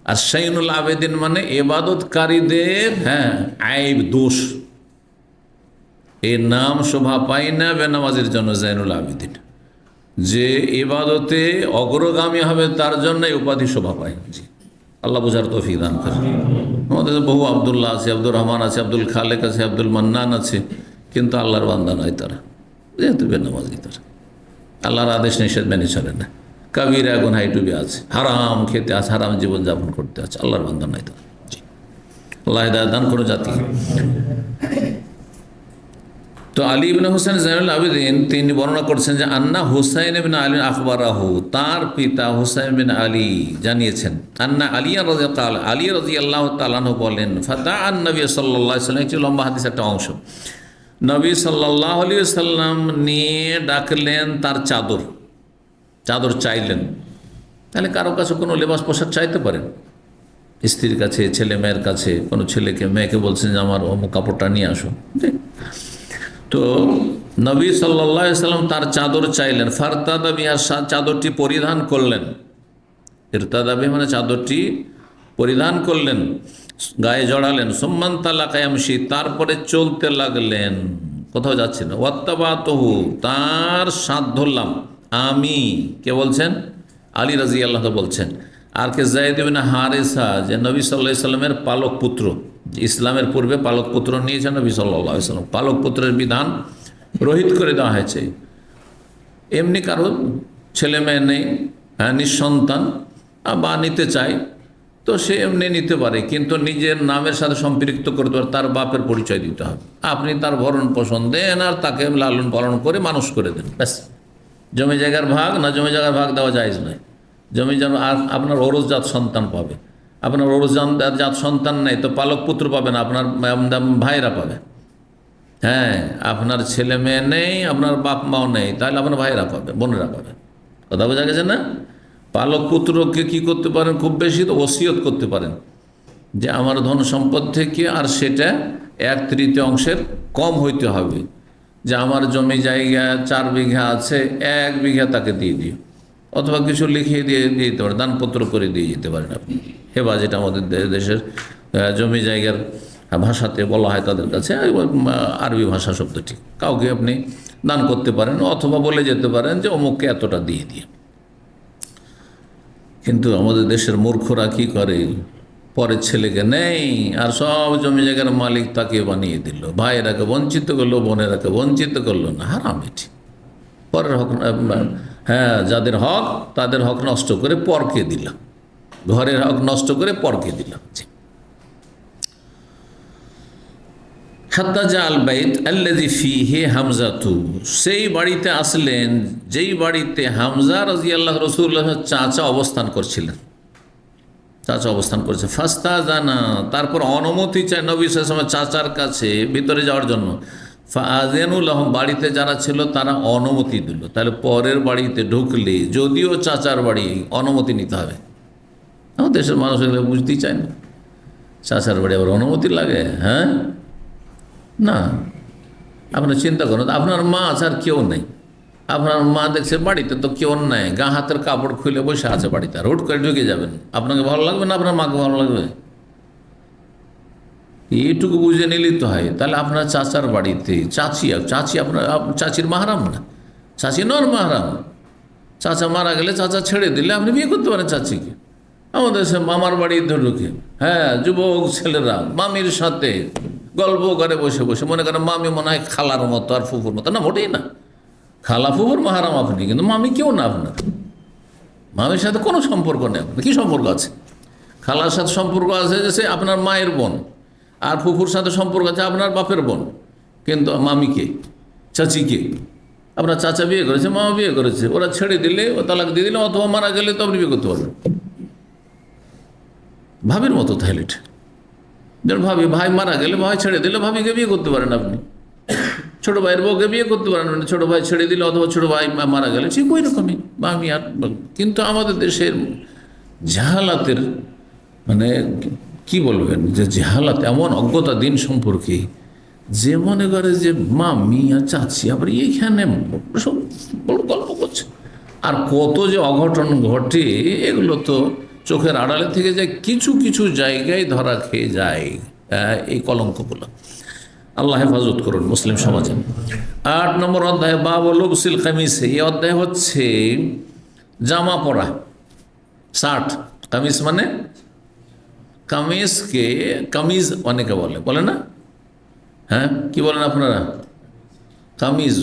আর শাইনুল আবেদিন মানে এবাদতকারীদের আইব, দোষ। এর নাম শোভা পায় না বেনামাজির জন্য জৈনুল আবেদিন, যে ইবাদতে অগ্রগামী হবে তার জন্য এই উপাধি শোভা পায়। জি, আল্লাহ বুঝার তৌফিক দান করেন। আমাদের বহু আবদুল্লাহ আছে, আব্দুর রহমান আছে, আব্দুল খালেক আছে, আব্দুল মান্নান আছে, কিন্তু আল্লাহর বান্দা নয় তারা, যেহেতু বেনামাজি তারা, আল্লাহর আদেশ নিষেধ মেনে চলে না, কাবিরা গুনাহে ডুবে আছে, হারাম খেতে আছে, হারাম জীবনযাপন করতে আছে, আল্লাহর বান্দা নয় তারা। আল্লাহ হিদায়াত দান করো জাতি। তো আলী ইবনে হুসাইন জাইনুল আবেদিন তিনি বর্ণনা করছেন যে আন্না হুসাইন ইবনে আলী আখবরাহু, তার পিতা হুসাইন বিন আলী জানিয়েছেন, আন্না আলী রাদিয়াল্লাহু তাআলা আনহু বলেন, ফাদাআন নবী সাল্লাল্লাহু আলাইহি ওয়াসাল্লাম, একটি লম্বা হাদিস একটা অংশ, নবী সাল্লাল্লাহু আলাইহি ওয়াসাল্লাম নিয়ে ডাকলেন তার চাদর চাইলেন। তাহলে কারো কাছে কোনো লেবাস পোশাক চাইতে পারেন, স্ত্রীর কাছে, ছেলে মেয়ের কাছে, কোনো ছেলেকে মেয়েকে বলছেন যে আমার অমুক কাপড়টা নিয়ে আসো। তো নবী সাল্লাল্লাহু আলাইহি ওয়াসাল্লাম তার চাদর চাইলেন, ফারতাদা বিহা, চাদরটি পরিধান করলেন, ইরতাদা বিহা মানে চাদরটি পরিধান করলেন, গায়ে জড়ালেন, সুম্মান তালাকা ইয়ামশি, তারপরে চলতে লাগলেন, কোথাও যাচ্ছেন, ওয়াত্তাবাতুহু, তার সাথ ধরলাম আমি, কে বলছেন? আলী রাদিয়াল্লাহু তাআলা বলছেন। আর কে? যায়েদ ইবনে হারেসা, যে নবী সাল্লাল্লাহু আলাইহি সাল্লামের পালক পুত্র, ইসলামের পূর্বে পালক পুত্র নিয়েছেন নবী সাল্লাল্লাহু আলাইহি সাল্লাম। পালক পুত্রের বিধান রহিত করে দেওয়া হয়েছে। এমনি কারো ছেলে মেয়ে নেই, হ্যাঁ, নিঃসন্তান বা নিতে চায়, তো সে এমনি নিতে পারে, কিন্তু নিজের নামের সাথে সম্পৃক্ত করতে পারে, তার বাপের পরিচয় দিতে হবে। আপনি তার ভরণ পোষণ দেন আর তাকে লালন পালন করে মানুষ করে দেন, ব্যাস। জমি জায়গার ভাগ না, জমি জায়গার ভাগ দেওয়া জায়েজ নয়। জমি যেন আর আপনার ওরসজাত সন্তান পাবে, আপনার ওরসজাত সন্তান নেই তো পালক পুত্র পাবে না, আপনার ভাইরা পাবে। হ্যাঁ, আপনার ছেলে মেয়ে নেই, আপনার বাপ মাও নেই, তাহলে আপনার ভাইরা পাবে, বোনেরা পাবে। কথা বোঝা গেছে না? পালক পুত্রকে কি করতে পারেন? খুব বেশি তো ওসিয়ত করতে পারেন যে আমার ধন সম্পদ থেকে আর সেটা 1/3 অংশের কম হইতে হবে, যে আমার জমি জায়গা 4 বিঘা আছে, 1 বিঘা তাকে দিয়ে দিও, অথবা কিছু লিখিয়ে দিয়ে দিতে পারেন, দানপত্র করে দিয়ে যেতে পারেন আপনি। হেবা, যেটা আমাদের দেশের জমি জায়গার ভাষাতে বলা হয় তাদের কাছে, আরবি ভাষা শব্দটি, কাউকে আপনি দান করতে পারেন, অথবা বলে যেতে পারেন যে অমুককে এতটা দিয়ে দিয়ে। কিন্তু আমাদের দেশের মূর্খরা কি করে, পরের ছেলেকে নেই আর সব জমি জায়গার মালিক তাকে বানিয়ে দিল, ভাইয়েরাকে বঞ্চিত করলো, বোনেরাকে বঞ্চিত করলো। না, হারাম এটি। পরের হক, হ্যাঁ, যাদের হক তাদের হক নষ্ট করে পরকে দিল, ঘরের হক নষ্ট করে পরকে দিল। হাত্তা জাল বাইত আল্লাযী ফীহি হামজাতু, সেই বাড়িতে আসলেন যেই বাড়িতে হামজা রাদিয়াল্লাহু রাসূলুল্লাহ চাচা অবস্থান করছিলেন, চাচা অবস্থান করছে। ফাস্তাযানা, তারপর অনুমতি চায় নবী সাল্লাল্লাহু আলাইহি ওয়াসাল্লাম চাচার কাছে ভিতরে যাওয়ার জন্য। ফাআযানু লাহুম, বাড়িতে যারা ছিল তারা অনুমতি দিল। তাহলে পরের বাড়িতে ঢুকলে, যদিও চাচার বাড়ি, অনুমতি নিতে হবে। আমাদের দেশের মানুষ এগুলো বুঝতেই চায় না, চাচার বাড়ি আবার অনুমতি লাগে? হ্যাঁ, না। আপনার চিন্তা করুন, আপনার মা আছে আর কেউ নেই, আপনার মা দেখছে বাড়িতে তো কেউ নেই, গা হাতের কাপড় খুলে বসে আছে বাড়িতে, আর হুট করে ঢুকে যাবেন, আপনাকে ভালো লাগবে না? আপনার মাকে ভালো লাগবে? এইটুকু বুঝে নিলেই তো হয়। তাহলে আপনার চাচার বাড়িতে চাচি আপনার চাচির মাহারাম না, চাচি নর মাহারাম। চাচা মারা গেলে, চাচা ছেড়ে দিলে আপনি বিয়ে করতে পারেন চাচিকে। আমাদের সে মামার বাড়িতে ঢুকে, হ্যাঁ, যুবক ছেলেরা মামির সাথে গল্প করে বসে বসে, মনে করেন মামি মনে হয় খালার মতো আর ফুফুর মতো। না, মোটেই না। খালা ফুফুর মাহারাম আপনি, কিন্তু মামি কেউ না আপনার। মামির সাথে কোনো সম্পর্ক নেই আপনার। কী সম্পর্ক আছে? খালার সাথে সম্পর্ক আছে যে সে আপনার মায়ের বোন, আর ফুফুর সাথে সম্পর্ক আছে আপনার বাপের বোন। কিন্তু মামিকে, চাচিকে, আপনার চাচা বিয়ে করেছে, মামা বিয়ে করেছে, ওরা ছেড়ে দিলে, ও তালাক দিয়ে দিলে, অথবা মারা গেলে তো আপনি বিয়ে করতে পারবেন। ভাবির মতো তাহলে এটা। যেমন ভাই মারা গেলে, ভাই ছেড়ে দিলে ভাবিকে বিয়ে করতে পারেন আপনি, ছোটো ভাইয়ের বউকে বিয়ে করতে পারেন, ছোটো ভাই ছেড়ে দিলে অথবা ছোটো ভাই মারা গেলে, ঠিক ওই রকমই মামি আর। কিন্তু আমাদের দেশের জাহালাতের, মানে কি বলবেন, যে জাহালাত, এমন অজ্ঞতা দিন সম্পর্কে, যে মনে করে যে মামি আর চাচি আবার এইখানে সব বড় গল্প করছে। আর কত যে অঘটন ঘটে, এগুলো তো চোখের আড়ালে থেকে যায়, কিছু কিছু জায়গায় ধরা খেয়ে যায় এই কলঙ্কগুলো। আল্লাহ হেফাজত করুন মুসলিম সমাজে। 8 নম্বর অধ্যায়, বাব লুবসিল কামিজ। এই অধ্যায় হচ্ছে জামা পরা, শার্ট। কামিজ মানে, কামিজকে কামিজ অনেকে বলে না? হ্যাঁ, কি বলেন আপনারা? কামিজ,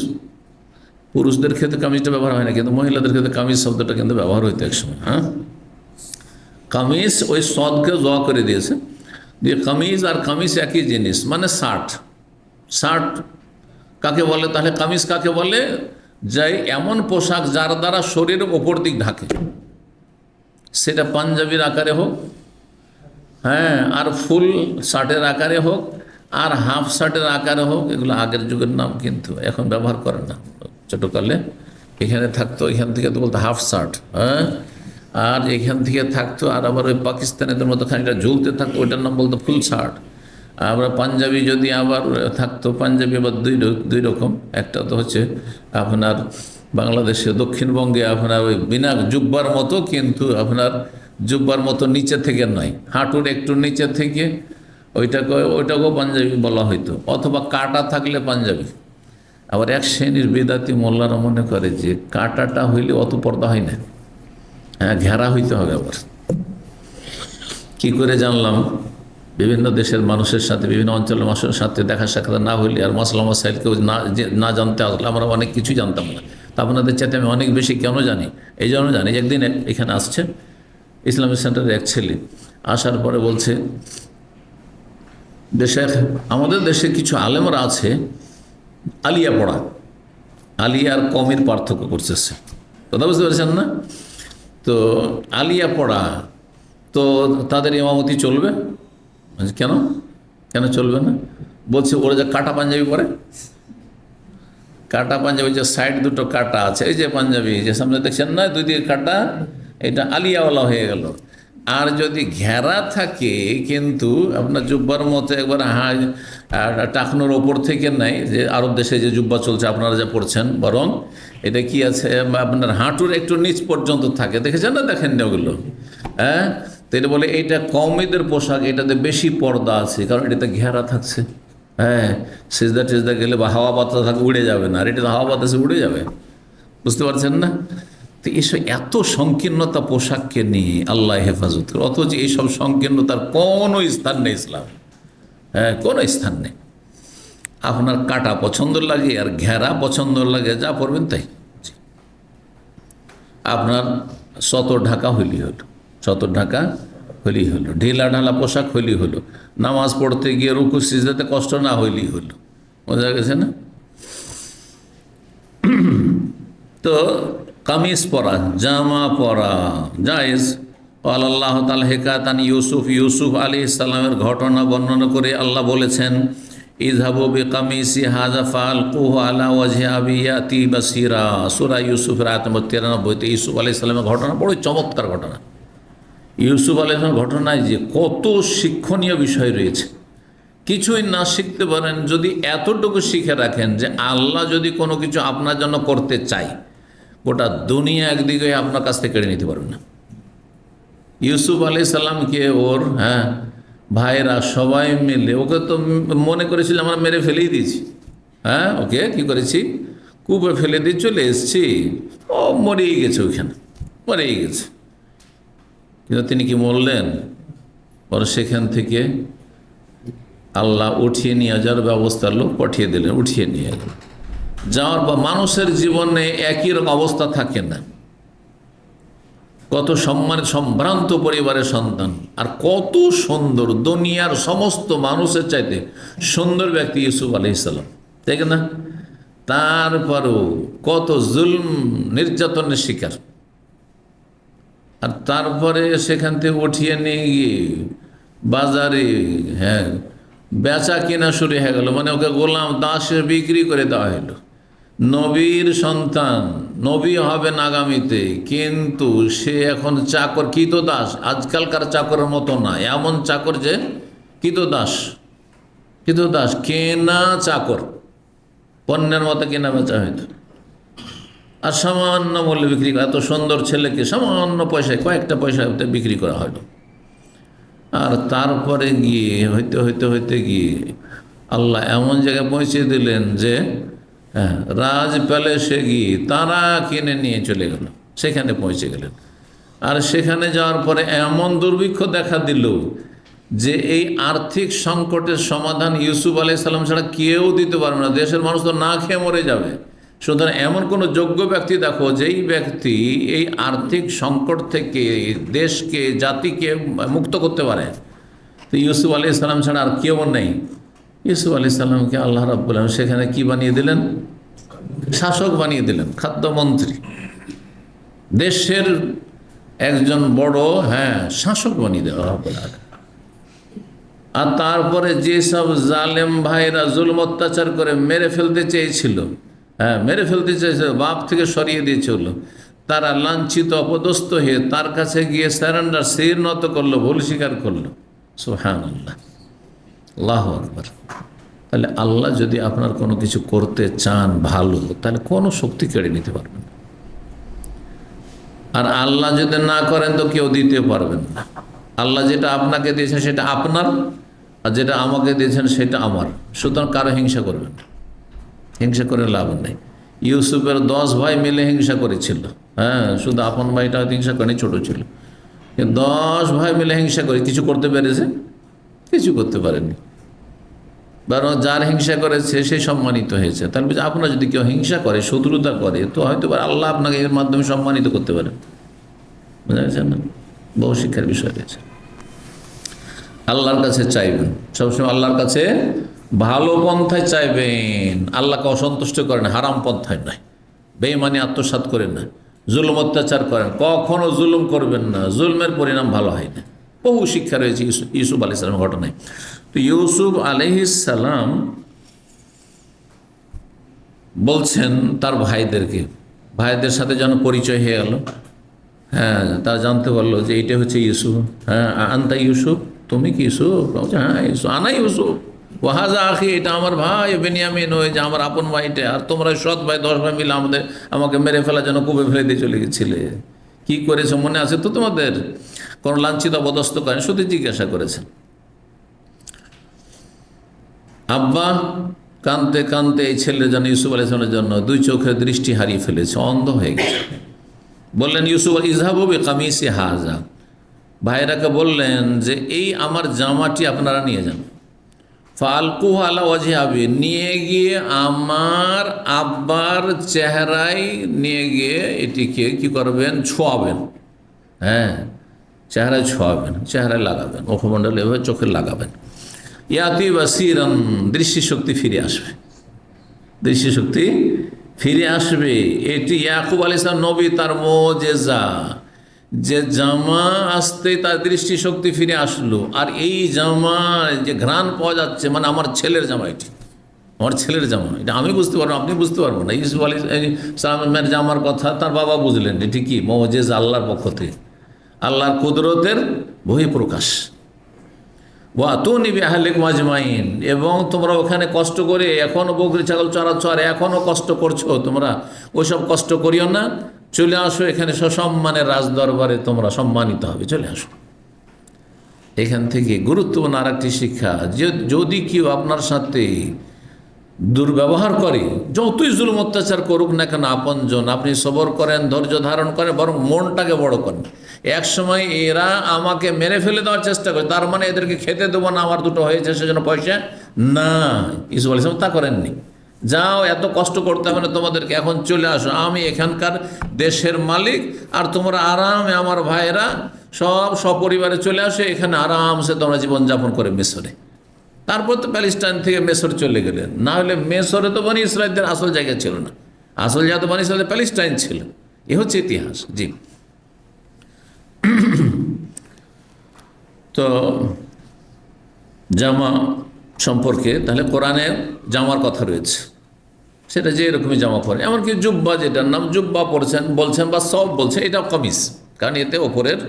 পুরুষদের ক্ষেত্রে কামিজটা ব্যবহার হয় না, কিন্তু মহিলাদের ক্ষেত্রে কামিজ শব্দটা কিন্তু ব্যবহার হইতো একসময়। হ্যাঁ, কামিজ ওই সদকে জ করে দিয়েছে, দিয়ে কামিজ আর কামিজ একই জিনিস, মানে শার্ট। শার্ট কাকে বলে তাহলে? কামিজ কাকে বলে? যাই এমন পোশাক যার দ্বারা শরীরের ওপর দিক ঢাকে, সেটা পাঞ্জাবির আকারে হোক, হ্যাঁ, আর ফুল শার্টের আকারে হোক, আর হাফ শার্টের আকারে হোক। এগুলো আগের যুগের নাম, কিন্তু এখন ব্যবহার করে না। ছোটোকালে এখানে থাকতো, এখান থেকে তো বলতো হাফ শার্ট, হ্যাঁ, আর এখান থেকে থাকতো, আর আবার ওই পাকিস্তানিদের মতো খানিকটা ঝুলতে থাকতো, ওইটার নাম বলতো ফুল শার্ট। আবার পাঞ্জাবি যদি আবার থাকতো, পাঞ্জাবি আবার দুই রকম, একটা তো হচ্ছে আপনার বাংলাদেশে দক্ষিণবঙ্গে আপনার ওই বিনা জুব্বার মতো, কিন্তু আপনার জুব্বার মতো নিচে থেকে নয়, হাঁটুর একটু নিচে থেকে, ওইটাকেও পাঞ্জাবি বলা হইতো, অথবা কাটা থাকলে পাঞ্জাবি। আবার এক শ্রেণীর বেদাতি মোল্লারা মনে করে যে কাটাটা হইলে অত পর্দা হয় না, হ্যাঁ, ঘেরা হইতে হবে। আবার কি করে জানলাম? বিভিন্ন দেশের মানুষের সাথে, বিভিন্ন অঞ্চলের মানুষের সাথে দেখা সাক্ষাৎ না হইলে, আর মাসলা মাসাইলকেও না জানতে আসলে আমরা অনেক কিছুই জানতাম না। তা আপনাদের চাইতে আমি অনেক বেশি কেন জানি? এই জন্য জানি, একদিন এখানে আসছে ইসলামিক সেন্টারের এক ছেলে, আসার পরে বলছে, আমাদের দেশে কিছু আলেমরা আছে আলিয়া পড়া, আলিয়া আর কমের পার্থক্য করতেছে, কথা বুঝতে পারছেন না? তো আলিয়া পড়া, তো তাদের ইমামতি চলবে? কেন কেন চলবে না? বলছে ওরা যে কাটা পাঞ্জাবি পরে, কাটা পাঞ্জাবি, যে সাইড দুটো কাটা আছে, এই যে পাঞ্জাবি যে সামনে দেখছেন না, দুই দিকে কাটা, এটা আলিয়াওয়ালা হয়ে গেল। আর যদি ঘেরা থাকে, কিন্তু আপনার জুব্বার মতো একবার টাকনোর ওপর থেকে নাই, যে আরব দেশে যে জুব্বা চলছে আপনারা যা পড়ছেন, বরং এটা কি আছে আপনার হাঁটুর একটু নিচ পর্যন্ত থাকে, দেখেছেন না? দেখেন না ওগুলো? হ্যাঁ, তো এটা বলে এইটা কওমিদের পোশাক, এটাতে বেশি পর্দা আছে, কারণ এটাতে ঘেরা থাকছে। হ্যাঁ, সিজদা টিজদা গেলে বা হাওয়া বাতাস থাকে উড়ে যাবে না, আর এটা হাওয়া বাতাসে উড়ে যাবে, বুঝতে পারছেন না? তো এইসব এত সংকীর্ণতা পোশাককে নিয়ে আল্লাহ হেফাজত করে, অথচ এইসব সংকীর্ণতার কোনো স্থান নেই ইসলাম, হ্যাঁ, কোনো স্থান নেই। আপনার কাটা পছন্দ লাগে আর ঘেরা পছন্দ লাগে, যা পড়বেন তাই। আপনার শত ঢাকা হইলি হলো, শত ঢাকা হইলি হলো, ঢিলা ঢালা পোশাক হইলি হলো, নামাজ পড়তে গিয়ে রুকু সিজদাতে কষ্ট না হইলি হলো, বোঝা গেছে না? তো কামিজ পরা, জামা পরা জায়েজ। আল্লাহ তাআলা হেকায়াতান ইউসুফ আলাইহিস সালামের ঘটনা বর্ণনা করে আল্লাহ বলেছেন, ইযহাবু বিকামিসি হাযা ফালকুহু আলা ওয়াজহি আবি ইয়াতি বাসীরা। সূরা ইউসুফের আয়াত নম্বর 93-তে ইউসুফ আলাইহিস সালামের ঘটনা বড় চমৎকার ঘটনা। ইউসুফ আলাইহিস সালামের ঘটনায় যে কত শিক্ষণীয় বিষয় রয়েছে, কিছুই না শিখতে পারেন যদি এতটুকু শিখে রাখেন যে আল্লাহ যদি কোনো কিছু আপনার জন্য করতে চায়, গোটা দুনিয়া একদিকে আপনার কাছ থেকে কেড়ে নিতে পারবে না। ইউসুফ আলাইহিস সালামকে ওর ভাইরা সবাই মিলে, ওকে তো মনে করেছিল আমরা মেরে ফেলেই দিয়েছি, হ্যাঁ, ওকে কি করেছি, কূপে ফেলে দিয়ে চলে এসেছি, ও মরেই গেছে, ওইখানে মরেই গেছে। কিন্তু তিনি কি বললেন? পরে সেখান থেকে আল্লাহ উঠিয়ে নিয়ে যাওয়ার ব্যবস্থার লোক পাঠিয়ে দিলেন, উঠিয়ে নিয়ে যাওয়ার পর মানুষের জীবনে একই রকম অবস্থা থাকে না। কত সম্মানিত সম্ভ্রান্ত পরিবারের সন্তান, আর কত সুন্দর, দুনিয়ার সমস্ত মানুষের চাইতে সুন্দর ব্যক্তি ইউসুফ আলাইহিস সালাম, তাই না? তারপরও কত জুলম নির্যাতনের শিকার, আর তারপরে সেখান থেকে উঠিয়ে নিয়ে গিয়ে বাজারে বেচা কিনা শুরু হয়ে গেল, মানে ওকে গোলাম দাসে বিক্রি করে দেওয়া হলো। নবীর সন্তান, নবী হবেন আগামীতে, কিন্তু সে এখন চাকর, কৃতদাস। আজকালকার চাকরের মতো না, এমন চাকর যে কৃতদাস, কেনা চাকর, পণ্যের মতো কেনা বেচা হইতো, আর সামান্য মূল্যে বিক্রি করা। এত সুন্দর ছেলেকে সামান্য পয়সায়, কয়েকটা পয়সা বিক্রি করা হলো। আর তারপরে গিয়ে হইতে গিয়ে আল্লাহ এমন জায়গায় পৌঁছে দিলেন যে রাজ প্যালেসে গিয়ে তারা কিনে নিয়ে চলে গেল, সেখানে পৌঁছে গেলেন। আর সেখানে যাওয়ার পরে এমন দুর্ভিক্ষ দেখা দিল যে এই আর্থিক সংকটের সমাধান ইউসুফ আলাইহিস সালাম ছাড়া কেউ দিতে পারবে না, দেশের মানুষ তো না খেয়ে মরে যাবে। সুতরাং এমন কোনো যোগ্য ব্যক্তি দেখো যেই ব্যক্তি এই আর্থিক সংকট থেকে দেশকে জাতিকে মুক্ত করতে পারে। তো ইউসুফ আলাইহিস সালাম ছাড়া আর কেউ নেই। ইউসুফ আলাইহিস সালামকে আল্লাহ রাব্বুল আলামিন সেখানে কি বানিয়ে দিলেন? শাসক বানিয়ে দিলেন, খাদ্যমন্ত্রী, দেশের একজন বড় শাসক বানিয়ে দেওয়া রাব্বুল আলামিন। আর তারপরে যেসব জালেম ভাইরা জুলম অত্যাচার করে মেরে ফেলতে চেয়েছিল, বাপ থেকে সরিয়ে দিয়েছিল, তারা লাঞ্ছিত অপদস্থ হয়ে তার কাছে গিয়ে স্যারেন্ডার শির নত করলো, ভুল স্বীকার করলো। সুবহানাল্লাহ, আল্লাহু আকবার। তাহলে আল্লাহ যদি আপনার কোনো কিছু করতে চান ভালো, তাহলে কোনো শক্তি কেড়ে নিতে পারবেন না। আর আল্লাহ যদি না করেন তো কেউ দিতে পারবেন না। আল্লাহ যেটা আপনাকে দিয়েছেন সেটা আপনার, আর যেটা আমাকে দিয়েছেন সেটা আমার। সুতরাং কারো হিংসা করবেন না, হিংসা করে লাভ নেই। ইউসুফের 10 ভাই মিলে হিংসা করেছিল, শুধু আপন ভাইটা হয়তো হিংসা করেনি, ছোট ছিল। 10 ভাই মিলে হিংসা করে কিছু করতে পেরেছে? কিছু করতে পারেনি। বরং যার হিংসা করেছে সে সম্মানিত হয়েছে। তাহলে আপনার যদি কেউ হিংসা করে, শত্রুতা করে, তো হয়তো আল্লাহ আপনাকে এর মাধ্যমে সম্মানিত করতে পারেন। বুঝা গেছে না? বহু শিক্ষার বিষয় রয়েছে। আল্লাহর কাছে চাইবেন, সবসময় আল্লাহর কাছে ভালো পন্থায় চাইবেন। আল্লাহকে অসন্তুষ্ট করেন, হারাম পন্থায় নয়। বেঈমানি আত্মসাৎ করেন না, জুলুম অত্যাচার করেন, কখনো জুলুম করবেন না। জুলমের পরিণাম ভালো হয় না। বহু শিক্ষা রয়েছে ইউসুফ আলাইহিস সালামের ঘটনায়। তো ইউসুফ আলাইহিস সালাম বলছেন তার ভাইদের সাথে যেন পরিচয় হয়ে গেল। তারা জানতে পারলো যে এইটা হচ্ছে ইউসুফ। আনতা ইউসুফ, তুমি কি ইউসুফ? ইউসুফ, আনা ইউসুফ, ওয়াহাজা আখি, এটা আমার ভাই বেনিয়ামিন, ওই যে আমার আপন ভাইটা। আর তোমরা সৎ ভাই 10 ভাই মিলে আমাকে মেরে ফেলার জন্য কূপে ফেলে দিয়ে চলে গেছিলে। কি করেছে মনে আছে তো তোমাদের? কোন লাঞ্ছিত অপদস্থ করেন, শুধু জিজ্ঞাসা করেছেন। আব্বা কাঁদতে কাঁদতে এই ছেলের জন্য, ইউসুফ আলাইহিস সালামের জন্য 2 চোখের দৃষ্টি হারিয়ে ফেলেছে, অন্ধ হয়ে গেছে। বললেন ইউসুফ ইযহাবু বিকামিসি হাযা, ভাইরাকে বললেন যে এই আমার জামাটি আপনারা নিয়ে যান। ফালকুহু আলা ওয়াজহি আবি, নিয়ে গিয়ে আমার আব্বার চেহারায় নিয়ে গিয়ে এটিকে কি করবেন? ছোঁয়াবেন। চেহারায় ছোঁয়াবেন, চেহারায় লাগাবেন, মুখমণ্ডলে এভাবে চোখে লাগাবেন। ইয়াতি বাসিরান, দৃষ্টিশক্তি ফিরে আসবে, দৃষ্টিশক্তি ফিরে আসবে। এটি ইয়াকুব আলাইহিস সালাম নবী, তার মুজিজা, যে জামা আসতে তার দৃষ্টিশক্তি ফিরে আসলো। আর এই জামা যে ঘ্রাণ পাওয়া যাচ্ছে, মানে আমার ছেলের জামা, এটি আমার ছেলের জামা, এটা আমি বুঝতে পারবো, আপনি বুঝতে পারবো না। ইউসুফ আলাইহিস সালামের জামার কথা তার বাবা বুঝলেন, এটি কি মুজিজা, আল্লাহর পক্ষ থেকে, আল্লাহর কুদরতের বহিঃপ্রকাশ। ওয়াতুনি বিআহলিকুম আজমাইন, এবং তোমরা ওখানে কষ্ট করে এখনও বকরি ছাগল চড়াচ্ছ, আর এখনও কষ্ট করছো, তোমরা ওইসব কষ্ট করিও না, চলে আসো এখানে, সসম্মানের রাজদরবারে তোমরা সম্মানিত হবে, চলে আসো। এখান থেকে গুরুত্বপূর্ণ আর একটি শিক্ষা, যে যদি কেউ আপনার সাথে দুর্ব্যবহার করে, যতই জুলুম অত্যাচার করুক না কেন আপনজন, আপনি সবর করেন, ধৈর্য ধারণ করেন, বরং মনটাকে বড় করেন। এক সময় এরা আমাকে মেরে ফেলে দেওয়ার চেষ্টা করে, তার মানে এদেরকে খেতে দেবো না, আমার দুটো হয়েছে সেজন্য পয়সা না। ইউসুফ আলাইহিস সালাম তা করেননি। যাও, এত কষ্ট করতে হবে না তোমাদেরকে, এখন চলে আসো, আমি এখানকার দেশের মালিক, আর তোমরা আরামে, আমার ভাইয়েরা সব সপরিবারে চলে আসো, এখানে আরামসে তোমরা জীবনযাপন করে মিশরে। তারপর তো প্যালেস্টাইন থেকে মেসর চলে গেলেন, না হলে মেসরে তো বনি ইসরায়েলদের আসল জায়গা ছিল না, আসল জায়গা তো বনি ইসরায়েলের প্যালেস্টাইন ছিল। এ হচ্ছে ইতিহাস। জি, তো জামা সম্পর্কে তাহলে কোরআনে জামার কথা রয়েছে, সেটা যে এরকমই জামা পরে, এমনকি জুব্বা, যেটার নাম জুব্বা পড়ছেন বলছেন বা সব বলছে, এটাও কামিজ, কারণ এতে ওপরের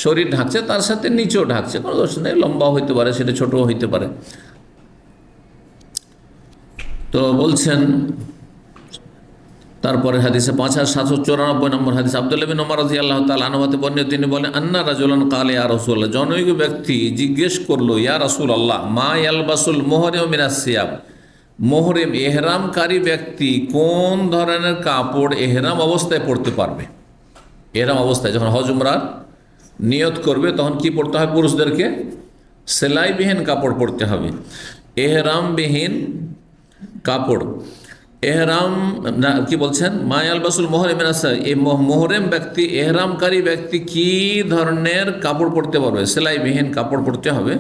শরীর ঢাকছে, তার সাথে নিচেও ঢাকছে, কোনো দোষ নেই, লম্বা হইতে পারে, সেটা ছোটও হইতে পারে। তো বলছেন তারপরে হাদিসে 5794 নম্বর হাদিস, আব্দুল্লাহ বিন ওমর রাদিয়াল্লাহু তাআলা আনহু বর্ণিত, তিনি বলেন আন্না রাজুলান ক্বালা ইয়া রাসূলুল্লাহ, জনৈক ব্যক্তি জিজ্ঞেস করলো, ইয়া রাসূলুল্লাহ মা ইয়ালবাসুল মুহরিম মিনাস সিয়াব, মুহরিম ইহরামকারী ব্যক্তি কোন ধরনের কাপড় ইহরাম অবস্থায় পরতে পারবে? ইহরাম অবস্থায় যখন হজ উমরার নিয়ত করবে তখন কি পড়তে হয় পুরুষদেরকে? সেলাইবিহীন কাপড় পরতে হবে। এহরামবিহীন কাপড়, এহরাম না কি বলছেন, মায়াল বাসুল মোহরেম, এই মোহরেম ব্যক্তি, এহরামকারী ব্যক্তি কি ধরনের কাপড় পরতে পারবে? সেলাইবিহীন কাপড় পরতে হবে।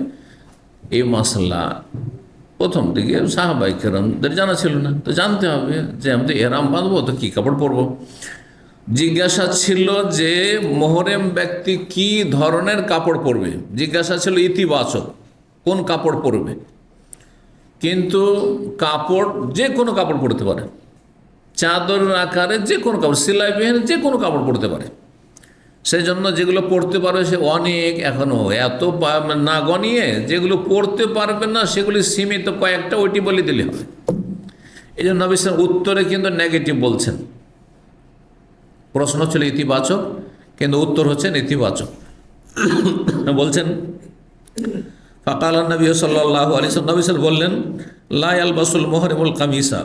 এই মশলা প্রথম দিকে সাহাবাই কেরামদের জানা ছিল না, তো জানতে হবে যে আমি তো এহরাম বাঁধবো, তো কী কাপড় পরবো। জিজ্ঞাসা ছিল যে মোহরেম ব্যক্তি কি ধরনের কাপড় পরবে, জিজ্ঞাসা ছিল ইতিবাচক, কোন কাপড় পরবে। কিন্তু কাপড় যে কোনো কাপড় পরতে পারে, চাদরের আকারে যে কোনো কাপড়, সেলাইবিহীন যে কোনো কাপড় পরতে পারে। সেই জন্য যেগুলো পড়তে পারবে সে অনেক, এখনও এত না গনিয়ে যেগুলো পড়তে পারবে না সেগুলি সীমিত কয়েকটা, ওইটি বলে দিলে হবে। এই জন্য নবী সাল্লাল্লাহু আলাইহি ওয়াসাল্লাম উত্তরে কিন্তু নেগেটিভ বলছেন। প্রশ্ন ছিল ইতিবাচক, কিন্তু উত্তর হচ্ছে নেতিবাচক। বলছেন ফাকাল নবী সাল্লাল্লাহু আলাইহি ওয়াসাল্লাম, নবী সাল্লাল্লাহু বললেন লা ইয়ালবাসুল মুহরিমুল কামিসা,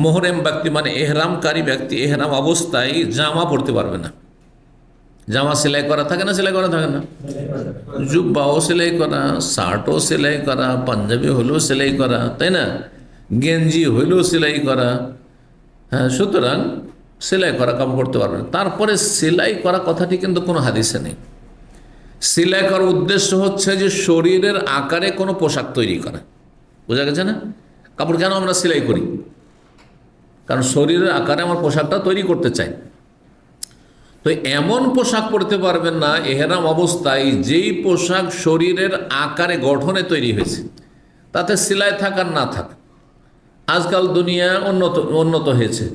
মোহরেম ব্যক্তি মানে এহরামকারী ব্যক্তি এহরাম অবস্থায় জামা পরতে পারবে না। জামা সেলাই করা থাকে না, সেলাই করা থাকে না, জুব্বাও সেলাই করা, শার্টও সেলাই করা, পাঞ্জাবি হলেও সেলাই করা, তাই না, গেঞ্জি হইলেও সেলাই করা। হ্যাঁ, সুতরাং সেলাই করা কাপড় পরতে পারবে না। তারপরে সেলাই করা কথাটি কিন্তু কোনো হাদিসে নেই। সেলাই করার উদ্দেশ্য হচ্ছে যে শরীরের আকারে কোনো পোশাক তৈরি করা, বোঝা গেছে না। কাপড় কেন আমরা সেলাই করি? কারণ শরীরের আকারে আমার পোশাকটা তৈরি করতে চাই। তো এমন পোশাক পরতে পারবেন না এহরাম অবস্থায় যেই পোশাক শরীরের আকারে গঠনে তৈরি হয়েছে, তাতে সেলাই থাক আর না থাক। আজকাল দুনিয়া উন্নত হয়েছে,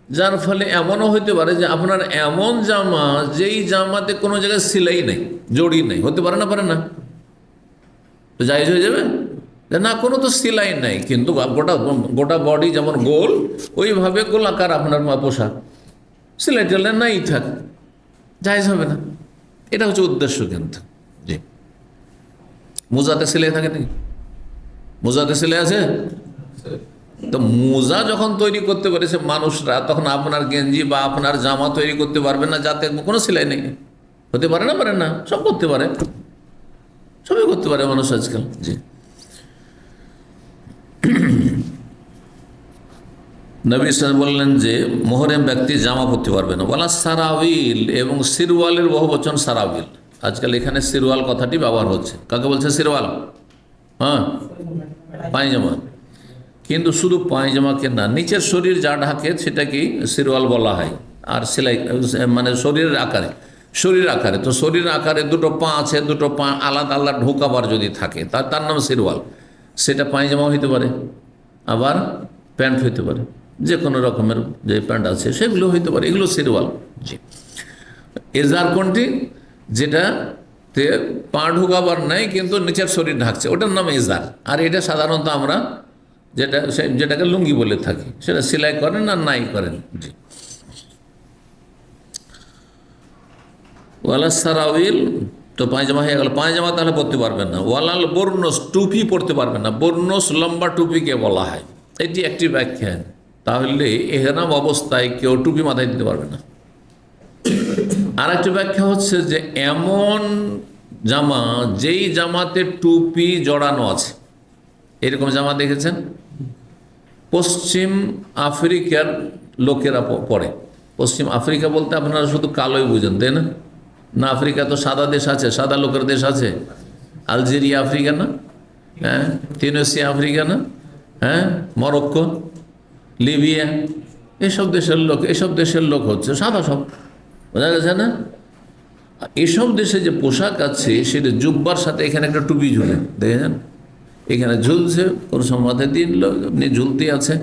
যার ফলে এমনও হতে পারে যে আপনার এমন জামা যেই জামাতে কোনো জায়গায় সেলাই নেই, জড়ি নেই, হতে পারে না, পারে না, তো জায়েজ হয়ে যাবে যে না কোনো তো সেলাই নাই, কিন্তু গোটা বডি যেমন গোল ওইভাবে গোলাকার আপনার পোশাক, সেলাই টেলাই নাই থাক, জায়েজ হবে না। এটা হচ্ছে উদ্দেশ্য। কিন্তু জি, মোজাতে সেলাই থাকে নাকি? মোজাতে সেলাই আছে? তো মোজা যখন তৈরি করতে পারেছে মানুষরা, তখন আপনার গেঞ্জি বা আপনার জামা তৈরি করতে পারবে না যাতে কোনো সেলাই নেই? হতে পারে না, পারে না, সব করতে পারে, সবই করতে পারে মানুষ আজকাল। জি, নবী সাল্লাল্লাহু বললেন যে মোহরেম ব্যক্তি জামা পরতে পারবে না। বলা সারাউইল, এবং সিরওয়ালের বহু বচন সারাউইল। আজকাল এখানে সিরওয়াল কথাটি ব্যবহার হচ্ছে। কাকে বলছে সিরওয়াল? হ্যাঁ, পায়জামা। কিন্তু শুধু পায়জামাকে না, নিচের শরীর যা ঢাকে সেটাকে সিরওয়াল বলা হয়। আর সেলাই মানে শরীরের আকারে, শরীর আকারে, তো শরীর আকারে দুটো পা আছে, দুটো পা আলাদা আলাদা ঢোকাবার যদি থাকে তার নাম সিরওয়াল। সেটা পায়জামা হইতে পারে, আবার প্যান্ট হইতে পারে, যে কোনো রকমের যে প্যান্ট আছে সেগুলো হইতে পারে, এগুলো সিরওয়াল। জি, এজার কোনটি? যেটাতে পা ঢোকাবার নাই কিন্তু নিচের শরীর ঢাকছে, ওটার নাম এজার। আর এটা সাধারণত আমরা যেটাকে লুঙ্গি বলে থাকি, সেটা সেলাই করেন আর নাই করেন। জি, ওয়ালা সারাউইল, তো পায়জামা হয়ে গেল। পায়জামা তাহলে পরতে পারবেন না। ওয়ালাল বর্ণস, টুপি পরতে পারবেন না। বর্ণস লম্বা টুপিকে বলা হয়, এটি একটি ব্যাখ্যা। তাহলে এহরাম অবস্থায় কেউ টুপি মাথায় দিতে পারবে না। আর একটি ব্যাখ্যা হচ্ছে যে এমন জামা যেই জামাতে টুপি জড়ানো আছে, এরকম জামা দেখেছেন পশ্চিম আফ্রিকার লোকেরা পরে। পশ্চিম আফ্রিকা বলতে আপনারা শুধু কালোই বুঝেন, তাই না? না, আফ্রিকা তো সাদা দেশ আছে, সাদা লোকের দেশ আছে। আলজেরিয়া আফ্রিকা না? হ্যাঁ, তিউনিসিয়া আফ্রিকা না? হ্যাঁ, মরক্কো, লিবিয়া, এসব দেশের লোক হচ্ছে সাদা সব, বোঝা গেছে না? এসব দেশে যে পোশাক আছে সেটা জুব্বার সাথে এখানে একটা টুপি ঝুলে, দেখেছেন? এখানে ঝুলছে, ওর সমাধে দিন এমনি ঝুলতে আছে।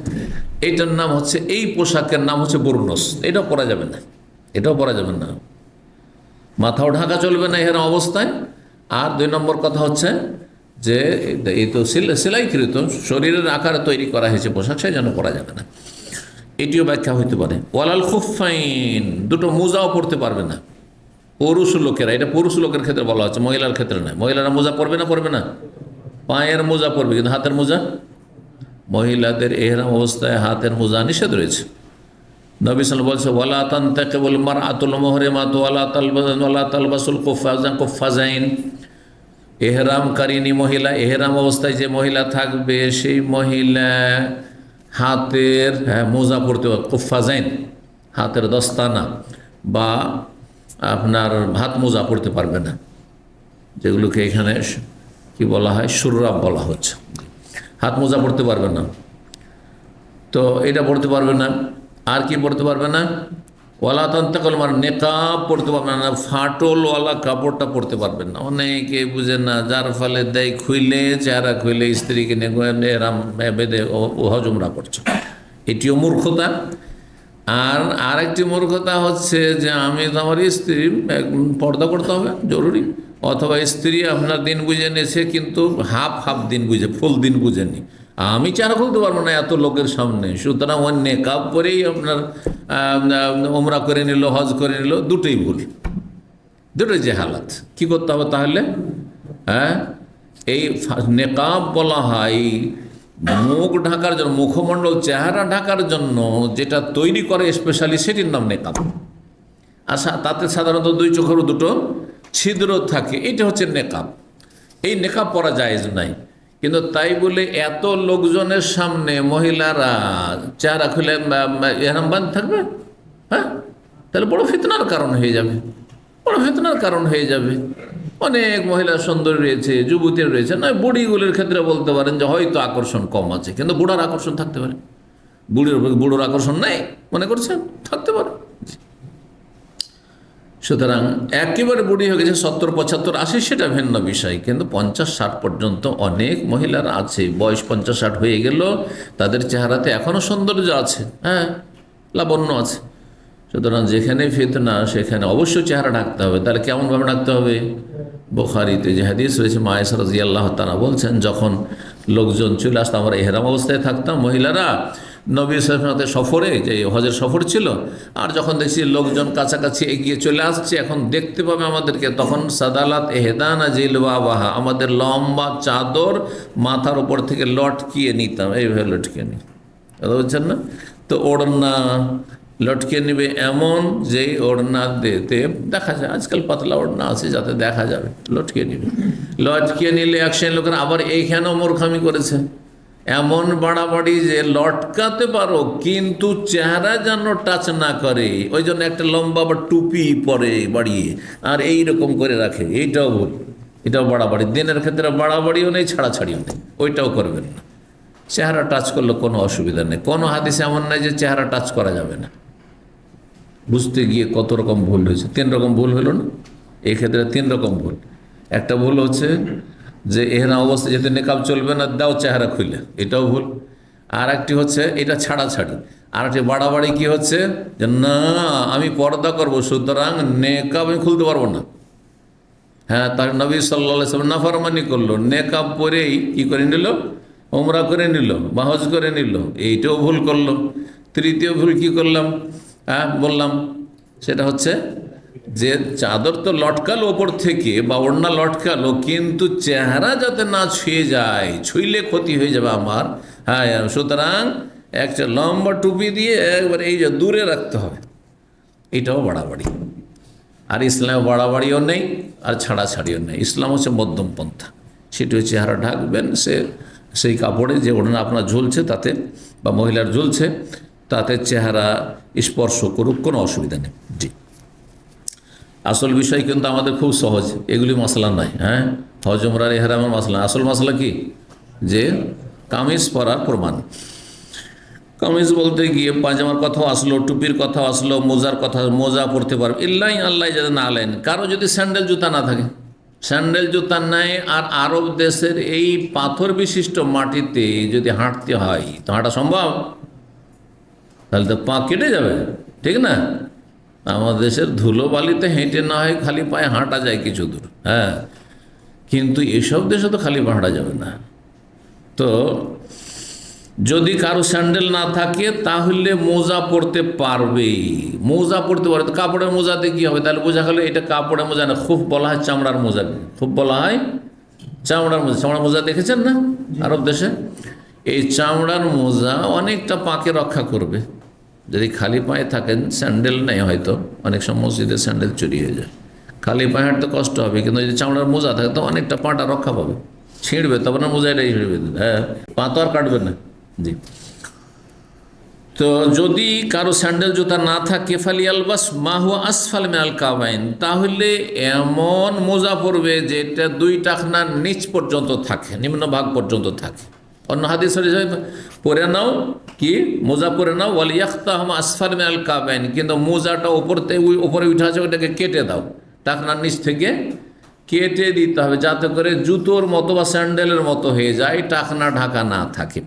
এইটার নাম হচ্ছে, এই পোশাকের নাম হচ্ছে বর্ণস। এটাও পরা যাবে না, এটাও পরা যাবে না। মাথাও ঢাকা চলবে না এর অবস্থায়। আর দুই নম্বর কথা হচ্ছে যে এই তো সেলাইকৃত শরীরের আকারে তৈরি করা হয়েছে পোশাক, সেই জন্য পরা যাবে না। এটিও ব্যাখ্যা হইতে পারে। ওয়ালাল খুফাইন, দুটো মোজাও পরতে পারবে না পুরুষ লোকেরা। এটা পুরুষ লোকের ক্ষেত্রে বলা হচ্ছে, মহিলার ক্ষেত্রে নয়। মহিলারা মোজা পরবে না, পরবে না, পায়ের মোজা পরবে, কিন্তু হাতের মোজা, মহিলাদের এহরাম অবস্থায় হাতের মোজা নিষেধ রয়েছে। নবী সাল্লাল্লাহু আলাইহি ওয়াসাল্লাম বলছে ওয়ালা তানতাকিবুল মারআতুল মুহরিমাতু ওয়ালা তালবাসুল কুফাজাইন। এহরামকারিনী মহিলা, এহরাম অবস্থায় যে মহিলা থাকবে সেই মহিলা হাতের মোজা পরতে পারবে, কুফাজাইন, হাতের দস্তানা বা আপনার হাত মোজা পরতে পারবে না, যেগুলোকে এখানে কি বলা হয়, সুররাব বলা হচ্ছে। হাত মোজা পরতে পারবে না, তো এটা পড়তে পারবে না। আর কি পড়তে পারবে না? ওয়ালা তান্তাকুল মার, নেকাব পড়তে পারবে না, ফাটলওয়ালা কাপড়টা পরতে পারবেন না। অনেকে বুঝে না, যার ফলে দেয় খুইলে, চেহারা খুইলে স্ত্রীকে নিয়ে এরাম বেঁধে হজ উমরা করছে, এটিও মূর্খতা। আর আরেকটি মূর্খতা হচ্ছে যে আমি তো আমার স্ত্রী পর্দা করতে হবে জরুরি, অথবা স্ত্রী আপনার দিন বুঝে নিয়েছে কিন্তু হাফ হাফ দিন বুঝে, ফুল দিন বুঝেনি, আমি চেহারা খুলতে পারবো না এত লোকের সামনে, সুতরাং ওই নেকাব করেই আপনার ওমরা করে নিল, হজ করে নিল, দুটোই ভুল, দুটোই জাহালাত। কি করতে হবে তাহলে? এই নেকাব বলা হয় মুখ ঢাকার জন্য, মুখমণ্ডল চেহারা ঢাকার জন্য যেটা তৈরি করে স্পেশালি, সেটির নাম নেকাব। আচ্ছা, তাতে সাধারণত দুই চোখের দুটো ছিদ্র থাকে, এটা হচ্ছে নেকাব। এই নেকাব পরা জায়েজ নাই, কিন্তু তাই বলে এত লোকজনের সামনে মহিলারা চেহারা খুলে এহরাম বাঁধ থাকবে, তাহলে বড় ফিতনার কারণ হয়ে যাবে, বড় ফিতনার কারণ হয়ে যাবে। অনেক মহিলা সুন্দর রয়েছে, যুবতীর রয়েছে, না বুড়িগুলির ক্ষেত্রে বলতে পারেন যে হয়তো আকর্ষণ কম আছে, কিন্তু বুড়ার আকর্ষণ থাকতে পারে। বুড়োর আকর্ষণ নেই মনে করছেন? থাকতে পারে। সুতরাং একেবারে বুড়ি হয়ে গেছে 70, 75, 80, সেটা ভিন্ন বিষয়, কিন্তু 50, 60 পর্যন্ত অনেক মহিলারা আছে, বয়স 50, 60 হয়ে গেল, তাদের চেহারাতে এখনও সৌন্দর্য আছে, লাবণ্য আছে। সুতরাং যেখানে ফিতনা সেখানে অবশ্যই চেহারা ঢাকতে হবে। তাহলে কেমনভাবে ঢাকতে হবে? বুখারীতে যে হাদিস রয়েছে, মা আয়েশা রাদিয়াল্লাহু তাআলা বলছেন, যখন লোকজন চলে আসতো, আমরা ইহরাম অবস্থায় থাকতাম, মহিলারা নবী সাল্লাল্লাহু আলাইহি ওয়াসাল্লামের সফরে, যে হজের সফর ছিল, আর যখন দেখছি লোকজন কাছাকাছি এগিয়ে চলে আসছে, এখন দেখতে পাবে আমাদেরকে, তখন সাদালাত এহদানা জিলওয়াবাহা, আমাদের লম্বা চাদর মাথার উপর থেকে লটকিয়ে নিতাম, এইভাবে লটকিয়ে নিই, কথা বলছেন না? তো ওড়না লটকে নেবে এমন যে ওড়না দিতে দেখা যায়, আজকাল পাতলা ওড়না আছে যাতে দেখা যাবে, লটকিয়ে নেবে। লটকিয়ে নিলে এক শ্রেণীর লোকেরা আবার এইখানেও মূর্খামি করেছে, এমন বাড়াবাড়ি যে লটকাতে পারো কিন্তু চেহারা যেন টাচ না করে, ওই জন্য একটা লম্বা আবার টুপি পরে বাড়িয়ে আর এই রকম করে রাখে, এইটাও ভুল, এটাও বাড়াবাড়ি। দিনের ক্ষেত্রে বাড়াবাড়িও নেই, ছাড়াছাড়িও নেই, ওইটাও করবেন না। চেহারা টাচ করলে কোনো অসুবিধা নেই, কোনো হাদিসে এমন নাই যে চেহারা টাচ করা যাবে না। বুঝতে গিয়ে কত রকম ভুল হয়েছে, 3 রকম ভুল হলো না এই ক্ষেত্রে? 3 রকম ভুল। একটা ভুল হচ্ছে যে এহরাম অবস্থায় যেতে নেকাব চলবে না, দাও চেহারা খুলে, এটাও ভুল। আর একটি হচ্ছে এটা ছাড়াছাড়ি। আর একটি বাড়াবাড়ি কি হচ্ছে যে না আমি পর্দা করবো, সুতরাং নেকাব আমি খুলতে পারবো না। তার নবী সাল্লাল্লাহু আলাইহি ওয়াসাল্লাম নাফরমানি করলো, নেকাব পরেই কি করে নিল, ওমরা করে নিল বা হজ করে নিল, এইটাও ভুল করলো। তৃতীয় ভুল কি করলাম বললাম, সেটা হচ্ছে যে চাদর তো লটকালো ওপর থেকে বা ওড়না লটকালো, কিন্তু চেহারা যাতে না ছুঁয়ে যায়, ছুঁইলে ক্ষতি হয়ে যাবে আমার, সুতরাং একটা লম্বা টুপি দিয়ে একবার এই যে দূরে রাখতে হবে, এটাও বাড়াবাড়ি। আর ইসলামে বাড়াবাড়িও নেই আর ছাড়াছাড়িও নেই, ইসলাম হচ্ছে মধ্যম পন্থা। সেটি হচ্ছে চেহারা ঢাকবেন সেই কাপড়ে যে ওড়না আপনার ঝুলছে তাতে, বা মহিলার ঝুলছে তাতে চেহারা স্পর্শ করুক, কোনো অসুবিধা নেই। জি, আসল বিষয় কিন্তু আমাদের খুব সহজ, এগুলি মশলা নাই। হজ উমরার ইহরামের মশলা, আসল মশলা কি? যে কামিজ পরার প্রমাণ। কামিজ বলতে গিয়ে পায়জামার কথাও আসলো, টুপির কথাও আসলো, মোজার কথা, মোজা পরতে পারবে ইল্লাই আল্লাহ যাতে না আলেন। কারো যদি স্যান্ডেল জুতা না থাকে, স্যান্ডেল জুতা নাই, আর আরব দেশের এই পাথর বিশিষ্ট মাটিতে যদি হাঁটতে হয়, তো হাঁটা সম্ভব? তাহলে তো পা কেটে যাবে, ঠিক না? আমাদের দেশের ধুলো বালিতে হেঁটে না হয় খালি পায়ে হাঁটা যায় কিছু দূর, কিন্তু এসব দেশে তো খালি পা হাঁটা যাবে না। তো যদি কারো স্যান্ডেল না থাকে তাহলে মোজা পরতে পারবে, মোজা পরতে পারবে। তো কাপড়ের মোজাতে কী হবে? তাহলে বোঝা গেল এটা কাপড়ের মোজা না, খুব বলা হয় চামড়ার মোজা, খুব বলা হয় চামড়ার মোজা। চামড়ার মোজা দেখেছেন না আরব দেশে? এই চামড়ার মোজা অনেকটা পাকে রক্ষা করবে। যদি খালি পায়ে থাকেন, স্যান্ডেল নেই হয়তো, অনেক সময় মসজিদে স্যান্ডেল চুরি হয়ে যায়, খালি পায়ে হাঁটতে কষ্ট হবে, কিন্তু যদি চামড়ার মোজা থাকে তো অনেকটা পাটা রক্ষা পাবে। ছিঁড়বে তবে না মোজাটাই ছিঁড়বে, হ্যাঁ, পা তো আর কাটবে না। জি। তো যদি কারো স্যান্ডেল জুতা না থাকে ফালিয়ালবাস মা হুয়া আসফাল মিনাল কাবাইন, তাহলে এমন মোজা পরবে যেটা 2 টাকনার নিচ পর্যন্ত থাকে, নিম্ন ভাগ পর্যন্ত থাকে। অন্য হাদিস পরে নাও কি মোজা পরে নাও ওয়ালিয়াখতাহুমা আসফাল মিনাল কাবাইন, কিন্তু মোজাটা উপরে উঠে আছে ওটাকে কেটে দাও, টাকনার নিচ থেকে কেটে দিতে হবে, যাতে করে জুতোর মতো বা স্যান্ডেলের মতো হয়ে যায়, টাকনা ঢাকা না থাকে।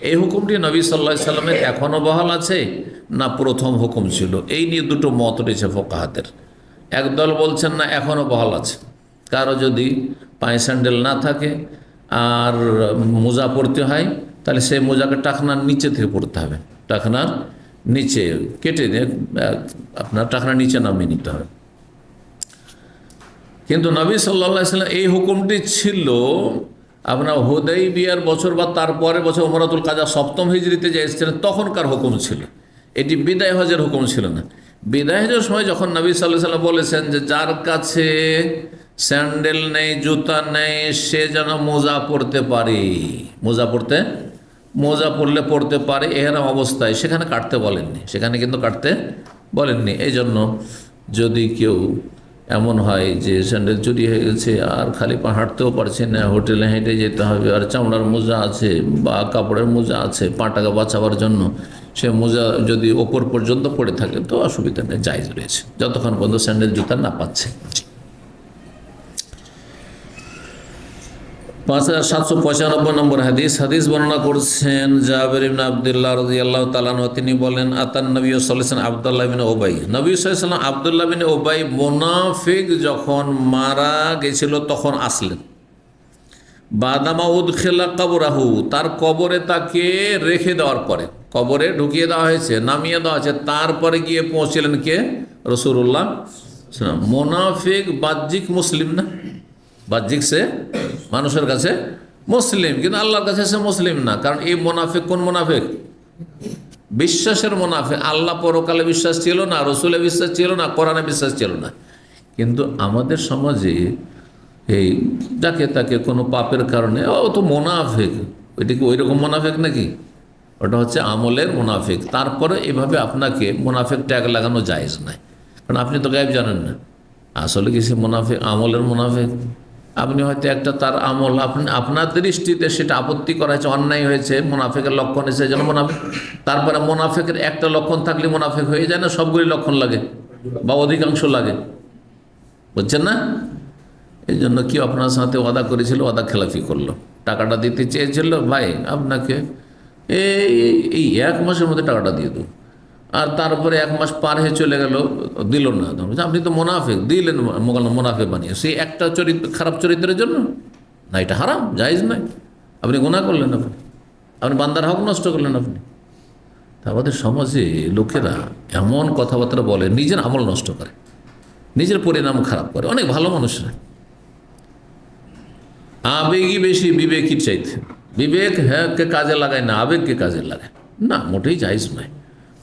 এই হুকুমটি নবী সাল্লাল্লাহু আলাইহি সাল্লামের এখনও বহাল আছে না প্রথম হুকুম ছিল? এই নিয়ে দুটো মত রয়েছে ফুকাহাদের। একদল বলছেন না, এখনও বহাল আছে। কারো যদি পায়ে স্যান্ডেল না থাকে আর মোজা পরতে হয়, তাহলে সেই মোজাকে টাকনার নিচে থেকে পড়তে হবে, টাকনার নিচে কেটে দিয়ে আপনার টাকনার নিচে নামিয়ে নিতে হবে। কিন্তু নবী সাল্লাল্লাহু আলাইহি সাল্লাম এই হুকুমটি ছিল আপনার হুদাইবিয়ার বছর বা তারপরে বছর উমরাতুল কাজা 7ম হিজরিতে যে এসেছিলেন তখনকার হুকুম ছিল, এটি বিদায় হজের হুকুম ছিল না। বিদায় হজের সময় যখন নবী সাল্লাল্লাহু আলাইহি সাল্লাম বলেছেন যে যার কাছে স্যান্ডেল নেই, জুতা নেই, সে যেন মোজা পরতে পারে, মোজা পরলে পড়তে পারে এরকম অবস্থায়, সেখানে কাটতে বলেননি, সেখানে কিন্তু কাটতে বলেননি। এই জন্য যদি কেউ এমন হয় যে স্যান্ডেল চুরি হয়ে গেছে আর খালি পা হাঁটতেও পারছে না, হোটেলে হেঁটে যেতে হবে, আর চামড়ার মোজা আছে বা কাপড়ের মোজা আছে পাটাকে বাঁচাবার জন্য, সে মোজা যদি ওপর পর্যন্ত পড়ে থাকে তো অসুবিধা নেই, জায়েজ রয়েছে, যতক্ষণ পর্যন্ত স্যান্ডেল জুতা না পাচ্ছে। 5795 নম্বর হাদিস বর্ণনা করছেন জাবের ইবনে আব্দুল্লাহ রাদিয়াল্লাহু তাআলা আনহু। তিনি বলেন আতান নবী সাল্লাল্লাহু আলাইহি ওয়াসাল্লাম আব্দুল্লাহ বিন উবাই, নবী সাল্লাল্লাহু আলাইহি ওয়াসাল্লাম আব্দুল্লাহ বিন উবাই মুনাফিক যখন মারা গেছিল তখন আসলেন। বাদামা উদখিলা কবরাহু, তার কবরে তাকে রেখে দেওয়ার পরে, কবরে ঢুকিয়ে দেওয়া হয়েছে, নামিয়ে দেওয়া হয়েছে, তারপরে গিয়ে পৌঁছলেন কে? রাসূলুল্লাহ। মুনাফিক বাহ্যিক মুসলিম না, বাহ্যিক সে মানুষের কাছে মুসলিম, কিন্তু আল্লাহর কাছে সে মুসলিম না। কারণ এই মুনাফিক কোন মুনাফিক? বিশ্বাসের মুনাফিক। আল্লাহ পরকালে বিশ্বাস ছিল না, রসুলে বিশ্বাস ছিল না, কোরআনে বিশ্বাস ছিল না। কিন্তু আমাদের সমাজে এই যাকে তাকে কোনো পাপের কারণে ও তো মুনাফিক, ওইটা কি ওই রকম মুনাফিক নাকি? ওটা হচ্ছে আমলের মুনাফিক। তারপরে এভাবে আপনাকে মুনাফিক ট্যাগ লাগানো জায়েজ নাই, কারণ আপনি তো গায়েব জানেন না আসলে কি সে মুনাফিক, আমলের মুনাফিক। আপনি হয়তো একটা তার আমল আপনার দৃষ্টিতে সেটা আপত্তি করা হয়েছে, অন্যায় হয়েছে, মুনাফিকের লক্ষণ এসে যেন মুনাফিক। তারপরে মুনাফিকের একটা লক্ষণ থাকলে মুনাফিক হয়ে যায় না? সবগুলি লক্ষণ লাগে বা অধিকাংশ লাগে, বুঝছেন না? এই জন্য কি আপনার সাথে ওয়াদা করেছিল, ওয়াদা খেলাফি করলো, টাকাটা দিতে চেয়েছিল, ভাই আপনাকে এই 1 মাসের মধ্যে টাকাটা দিয়ে দেবো, আর তারপরে 1 মাস পার হয়ে চলে গেল, দিল না। আপনি তো মুনাফিক, দিলেন মুনাফিক বানিয়ে, সেই একটা খারাপ চরিত্রের জন্য না, এটা হারাম, জায়েজ নয়। আপনি গুনাহ করলেন, আপনি বান্দার হক নষ্ট করলেন আপনি। তা আমাদের সমাজে লোকেরা এমন কথাবার্তা বলে, নিজের আমল নষ্ট করে, নিজের পরিণাম খারাপ করে। অনেক ভালো মানুষরা আবেগই বেশি বিবেকীর চাইতে, বিবেক কে কাজে লাগায় না, আবেগকে কাজে লাগায় না, মোটেই জায়েজ নয়।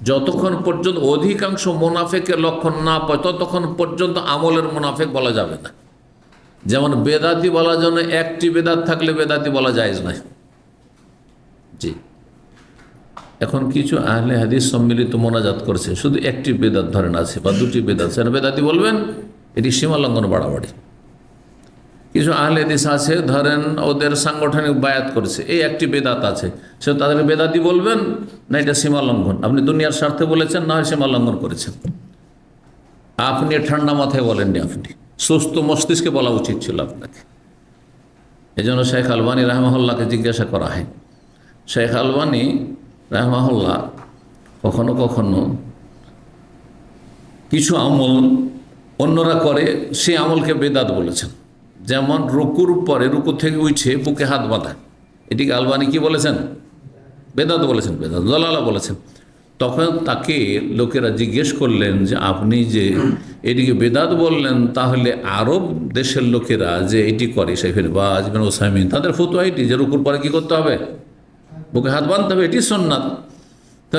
যতক্ষণ পর্যন্ত অধিকাংশ মুনাফিকের লক্ষণ না পায় ততক্ষণ পর্যন্ত আমলের মুনাফিক বলা যাবে না। যেমন বেদাতি বলার জন্য একটি বেদাত থাকলে বেদাতি বলা জায়েজ নয়। জি, এখন কিছু আহলে হাদিস সম্মিলিত মোনাজাত করছে, শুধু একটি বেদাত ধরেন আছে বা 2টি বেদাত, সেটা বেদাতি বলবেন, এটি সীমা লঙ্ঘন, বাড়াবাড়ি। কিছু আহলে হাদিস আছে ধরেন ওদের সাংগঠনিক বায়াত করেছে, এই একটি বেদাত আছে, সে তাদেরকে বেদাতি বলবেন না, এটা সীমা লঙ্ঘন। আপনি দুনিয়ার স্বার্থে বলেছেন, না হয় সীমা লঙ্ঘন করেছেন। আপনি ঠান্ডা মাথায় বলেননি, আপনি সুস্থ মস্তিষ্কে বলা উচিত ছিল আপনাকে। এই জন্য শেখ আলবানী রাহমাহুল্লাহকে জিজ্ঞাসা করা হয়, শেখ আলবানী রাহমাহুল্লাহ কখনো কখনো কিছু আমল অন্যরা করে, সে আমলকে বেদাত বলেছেন। যেমন রুকুর পরে, রুকু থেকে উঠে বুকে হাত বাঁধা, এটিকে আলবানী কি বলেছেন? বেদাত বলেছেন, বেদাত দলালা বলেছেন। তখন তাকে লোকেরা জিজ্ঞেস করলেন যে আপনি যে এটিকে বেদাত বললেন, তাহলে আরব দেশের লোকেরা যে এটি করে, শেখ বাজ বিন উসাইমিন, তাদের ফতোয়া এটি যে রুকুর পরে কী করতে হবে? বুকে হাত বাঁধতে হবে, এটি সুন্নাত। তো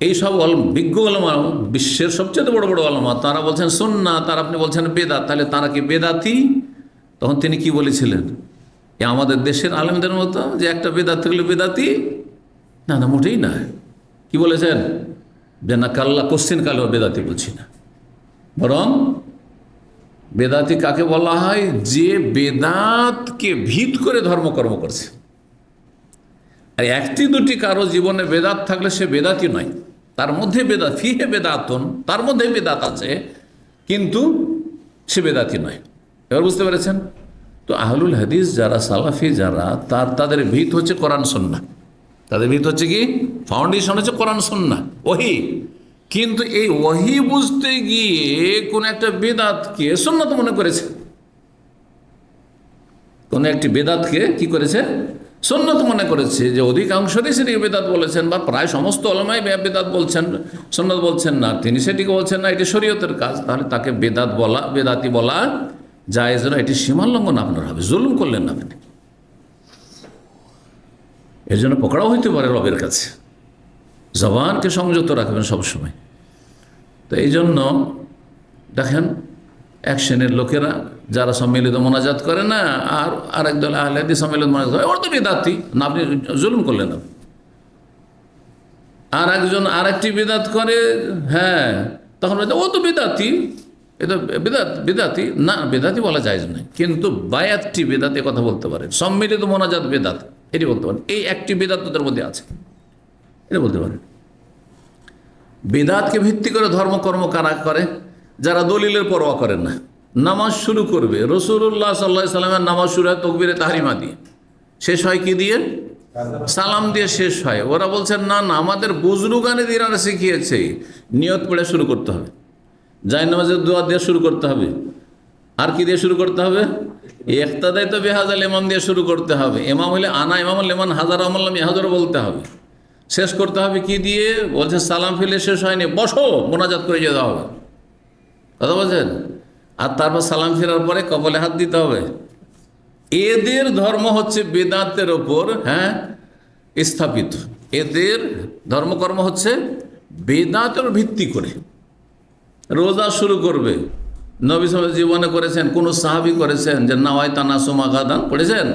এইসব বিজ্ঞ ওলামা, বিশ্বের সবচেয়ে বড় বড় ওলামা, তারা বলছেন সুন্নাত, তার আপনি বলছেন বেদাত, তাহলে তারা কি বেদাতি? তখন তিনি কি বলেছিলেন? এ আমাদের দেশের আলেমদের মতো যে একটা বেদাত থাকলে বেদাতি? না না, মোটেই না। কি বলেছেন? বেনা কাল্লা, কোশ্চেন কালেও বেদাতি বলছি না, বরং বেদাতি কাকে বলা হয়? যে বেদাতকে ভিত করে ধর্মকর্ম করছে। আর একটি দুটি কারো জীবনে বেদাত থাকলে সে বেদাতি নয়, তার মধ্যে বেদাত, ফিহে বেদাতন, তার মধ্যে বেদাত আছে, কিন্তু সে বেদাতি নয়। এবার বুঝতে পেরেছেন? তো আহলুল হাদিস যারা, সালাফি যারা, তাদের ভিত হচ্ছে কোরআন সুন্নাহ। তাদের ভিত হচ্ছে কি? ফাউন্ডেশন হচ্ছে কোরআন সুন্নাহ, ওহী। কিন্তু এই ওহী বুঝতে গিয়ে কোন একটা বেদাতকে সুন্নাত মনে করেছে, কোন একটি বেদাতকে কি করেছে? সুন্নাত মনে করেছে। যে অধিকাংশই সেটিকে বেদাত বলেছেন, বা প্রায় সমস্ত ওলামাই বেদাত বলছেন, সুন্নাত বলছেন না, তিনি সেটিকে বলছেন না এটি শরীয়তের কাজ, তাহলে তাকে বেদাত বলা, বেদাতি বলা জায়েজ না। এটি সীমালঙ্ঘন আপনার হবে, জুলুম করলেন না আপনি। এর জন্য পকড়াও হইতে পারে রবের কাছে। জবানকে সংযত রাখবেন সবসময়। তো এই জন্য দেখেন, এক শ্রেণীর লোকেরা যারা সম্মিলিত মোনাজাত করে না, আর আরেক দল আহলে হাদিস সম্মিলিত মোনাজাত করে, ওর তো বেদাতি না, আপনি জুলুম করলেন না। আর একজন আরেকটি বেদাত করে, হ্যাঁ, তখন ও তো বেদাতি, এ তো বেদাতি না, বেদাতি বলা যায় না। কিন্তু বায়াতটি বেদাতে কথা বলতে পারেন, সম্মিলিত মোনাজাত বেদাত, এটি বলতে পারেন। এই একটি বেদাত তাদের মধ্যে আছে, এটা বলতে পারেন। বেদাতকে ভিত্তি করে ধর্মকর্ম কারা করে? যারা দলিলের পরোয়া করেন না। নামাজ শুরু করবে, রাসূলুল্লাহ সাল্লাল্লাহু আলাইহি ওয়াসাল্লামের নামাজ শুরু হয় তাকবীরে তাহরিমা দিয়ে, শেষ হয় কি দিয়ে? সালাম দিয়ে শেষ হয়। ওরা বলছেন না না, আমাদের বুজরুগানে দিনারা শিখিয়েছে নিয়ত পড়ে শুরু করতে হবে, জায়নামাজের দোয়া দিয়ে শুরু করতে হবে, আর কি দিয়ে শুরু করতে হবে? ইক্তাদাই তো বিহাজাল ইমাম দিয়ে শুরু করতে হবে। ইমাম হলে আনা ইমামুল লিমান হাজার আমাল্লাম ইহাজার বলতে হবে। শেষ করতে হবে কি দিয়ে? বলছে সালাম ফিলে শেষ হয়নি, বসো, মোনাজাত করে যেতে হবে, কথা বলছেন। আর তারপর সালাম ফেরার পরে কপালে হাত দিতে হবে। এদের ধর্ম হচ্ছে বেদাতের ওপর, হ্যাঁ, স্থাপিত। এদের ধর্মকর্ম হচ্ছে বেদাতের ভিত্তি করে। রোজা শুরু করবে, নবী সাল্লাল্লাহু আলাইহি জীবনে করেছেন, কোন সাহাবী করেছেন যে নাওয়াইতা নাসুমা গাদান পড়েছেন?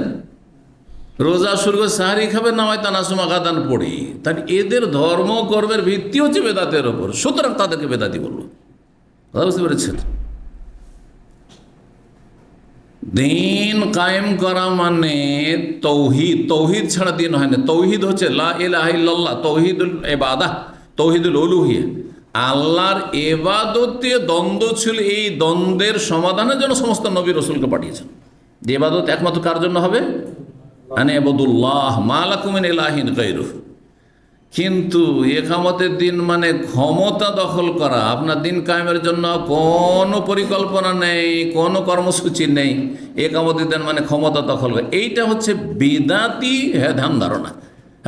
রোজা শুরু করে সাহারি খাবে নাওয়াইতা নাসুমা গাদান পড়ি। তাই এদের ধর্মকর্মের ভিত্তি হচ্ছে বেদাতের ওপর, সুতরাং তাদেরকে বেদাতি বলবো, কথা বুঝতে পেরেছেন? দিন কায়েম করা মানে তৌহিদ, তৌহিদ ছাড়া দিন হয় না। তৌহিদ হচ্ছে লা ইলাহা ইল্লাল্লাহ, তৌহিদুল ইবাদাহ, তৌহিদুল উলুহিয়া। আল্লাহর ইবাদতে দ্বন্দ্ব ছিল, এই দ্বন্দ্বের সমাধানের জন্য সমস্ত নবী রাসূলকে পাঠিয়েছেন। যে ইবাদত একমাত্র কার জন্য হবে? আনে ইবাদুল্লাহ মা লাকুম মিন ইলাহিন গায়রুহু। কিন্তু ইকামতের দিন মানে ক্ষমতা দখল করা। আপনার দিন কায়েমের জন্য কোনো পরিকল্পনা নেই, কোনো কর্মসূচি নেই, ইকামতের দিন মানে ক্ষমতা দখল করা। এইটা হচ্ছে বেদাতি, হ্যাঁ, ধ্যান ধারণা।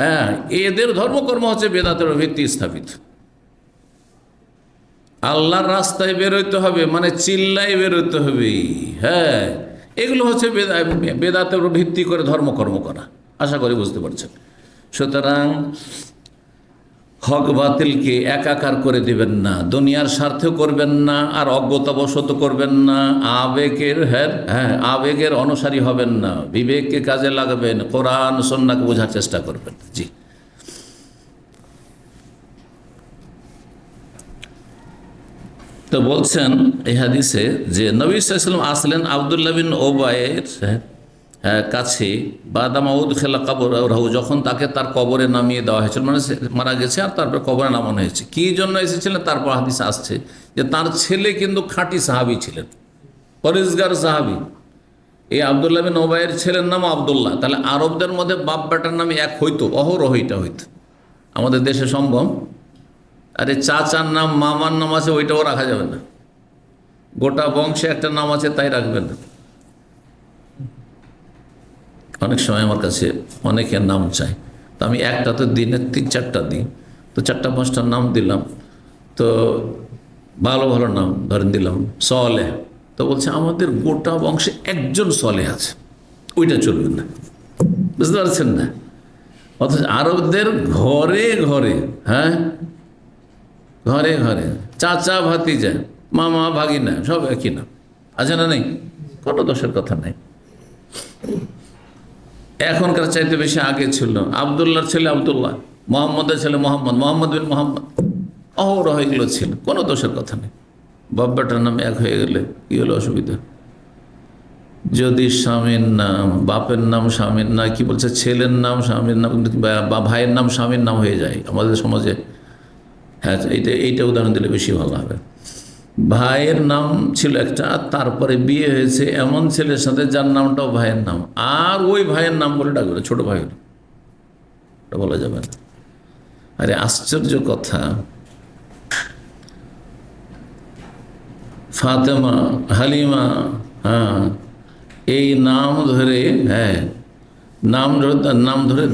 হ্যাঁ, এদের ধর্মকর্ম হচ্ছে বেদাতের ভিত্তি স্থাপিত। আল্লাহর রাস্তায় বেরোইতে হবে মানে চিল্লাই বেরোতে হবে, হ্যাঁ, এগুলো হচ্ছে বেদাতের ভিত্তি করে ধর্মকর্ম করা। আশা করি বুঝতে পারছেন। সুতরাং হক বাতিলকে একাকার করে দিবেন না, দুনিয়ার স্বার্থে করবেন না, আর অজ্ঞতাবশত করবেন না, আবেগের অনুসারী হবেন না, বিবেককে কাজে লাগাবেন, কোরআন সুন্নাহকে বোঝার চেষ্টা করবেন। জি, তো বলছেন এই হাদিসে যে নবী সাল্লাল্লাহু আলাইহি ওয়াসাল্লাম আসলেন আব্দুল্লাহ বিন ওবায়ের কাছে, বাদামাউদ খেলা কবর রাহু, যখন তাকে তার কবরে নামিয়ে দেওয়া হয়েছিল, মানে মারা গেছে আর তারপর কবরে নামানো হয়েছে। কী জন্য এসেছিলেন? তারপর হাদিসে আসছে যে তার ছেলে কিন্তু খাঁটি সাহাবী ছিলেন, পরেজগার সাহাবী। এই আব্দুল্লাহ বিন ওবায়ের ছেলের নাম আব্দুল্লাহ। তাহলে আরবদের মধ্যে বাপ বেটার নামে এক হইতো, অহরহিটা হইতো। আমাদের দেশে সম্ভব? আরে চাচার নাম, মামার নাম আছে, ওইটাও রাখা যাবে না। গোটা বংশে একটা নাম আছে, তাই রাখবেন না। অনেক সময় আমার কাছে অনেকের নাম চাই, তো আমি একটা তো দিনে 3-4টা দিই, তো 4-5টার নাম দিলাম। তো ভালো ভালো নাম ধরেন দিলাম, সলেহ। তো বলছে আমাদের গোটা বংশে একজন সলেহ আছে, ওইটা চলবে না। বুঝতে পারছেন না? অথচ আরবদের ঘরে ঘরে, হ্যাঁ, ঘরে ঘরে চাচা ভাতিজা মামা ভাগিনা সব একই নাম, আছে না নেই? কোনো দোষের কথা নেই। এখনকার চাইতে বেশি আগে ছিল। আবদুল্লাহর ছেলে আবদুল্লাহ, মোহাম্মদের ছেলে মোহাম্মদ, মোহাম্মদ বিন মোহাম্মদ, অহরহ এগুলো ছিল, কোনো দোষের কথা নেই। বাব্বাটার নাম এক হয়ে গেলে কি হলো অসুবিধা? যদি স্বামীর নাম, বাপের নাম স্বামীর না, কি বলছে, ছেলের নাম স্বামীর নাম বা ভাইয়ের নাম স্বামীর নাম হয়ে যায় আমাদের সমাজে। হ্যাঁ, এইটা উদাহরণ দিলে বেশি ভালো হবে। ভাইয়ের নাম ছিল একটা, আর তারপরে বিয়ে হয়েছে এমন ছেলের সাথে যার নামটাও ভাইয়ের নাম, আর ওই ভাইয়ের নাম বলে ডাকবে, ছোট ভাই হলো, ওটা বলা যাবে না। আরে আশ্চর্য কথা, ফাতেমা, হালিমা, হ্যাঁ, এই নাম ধরে, হ্যাঁ, নাম ধরে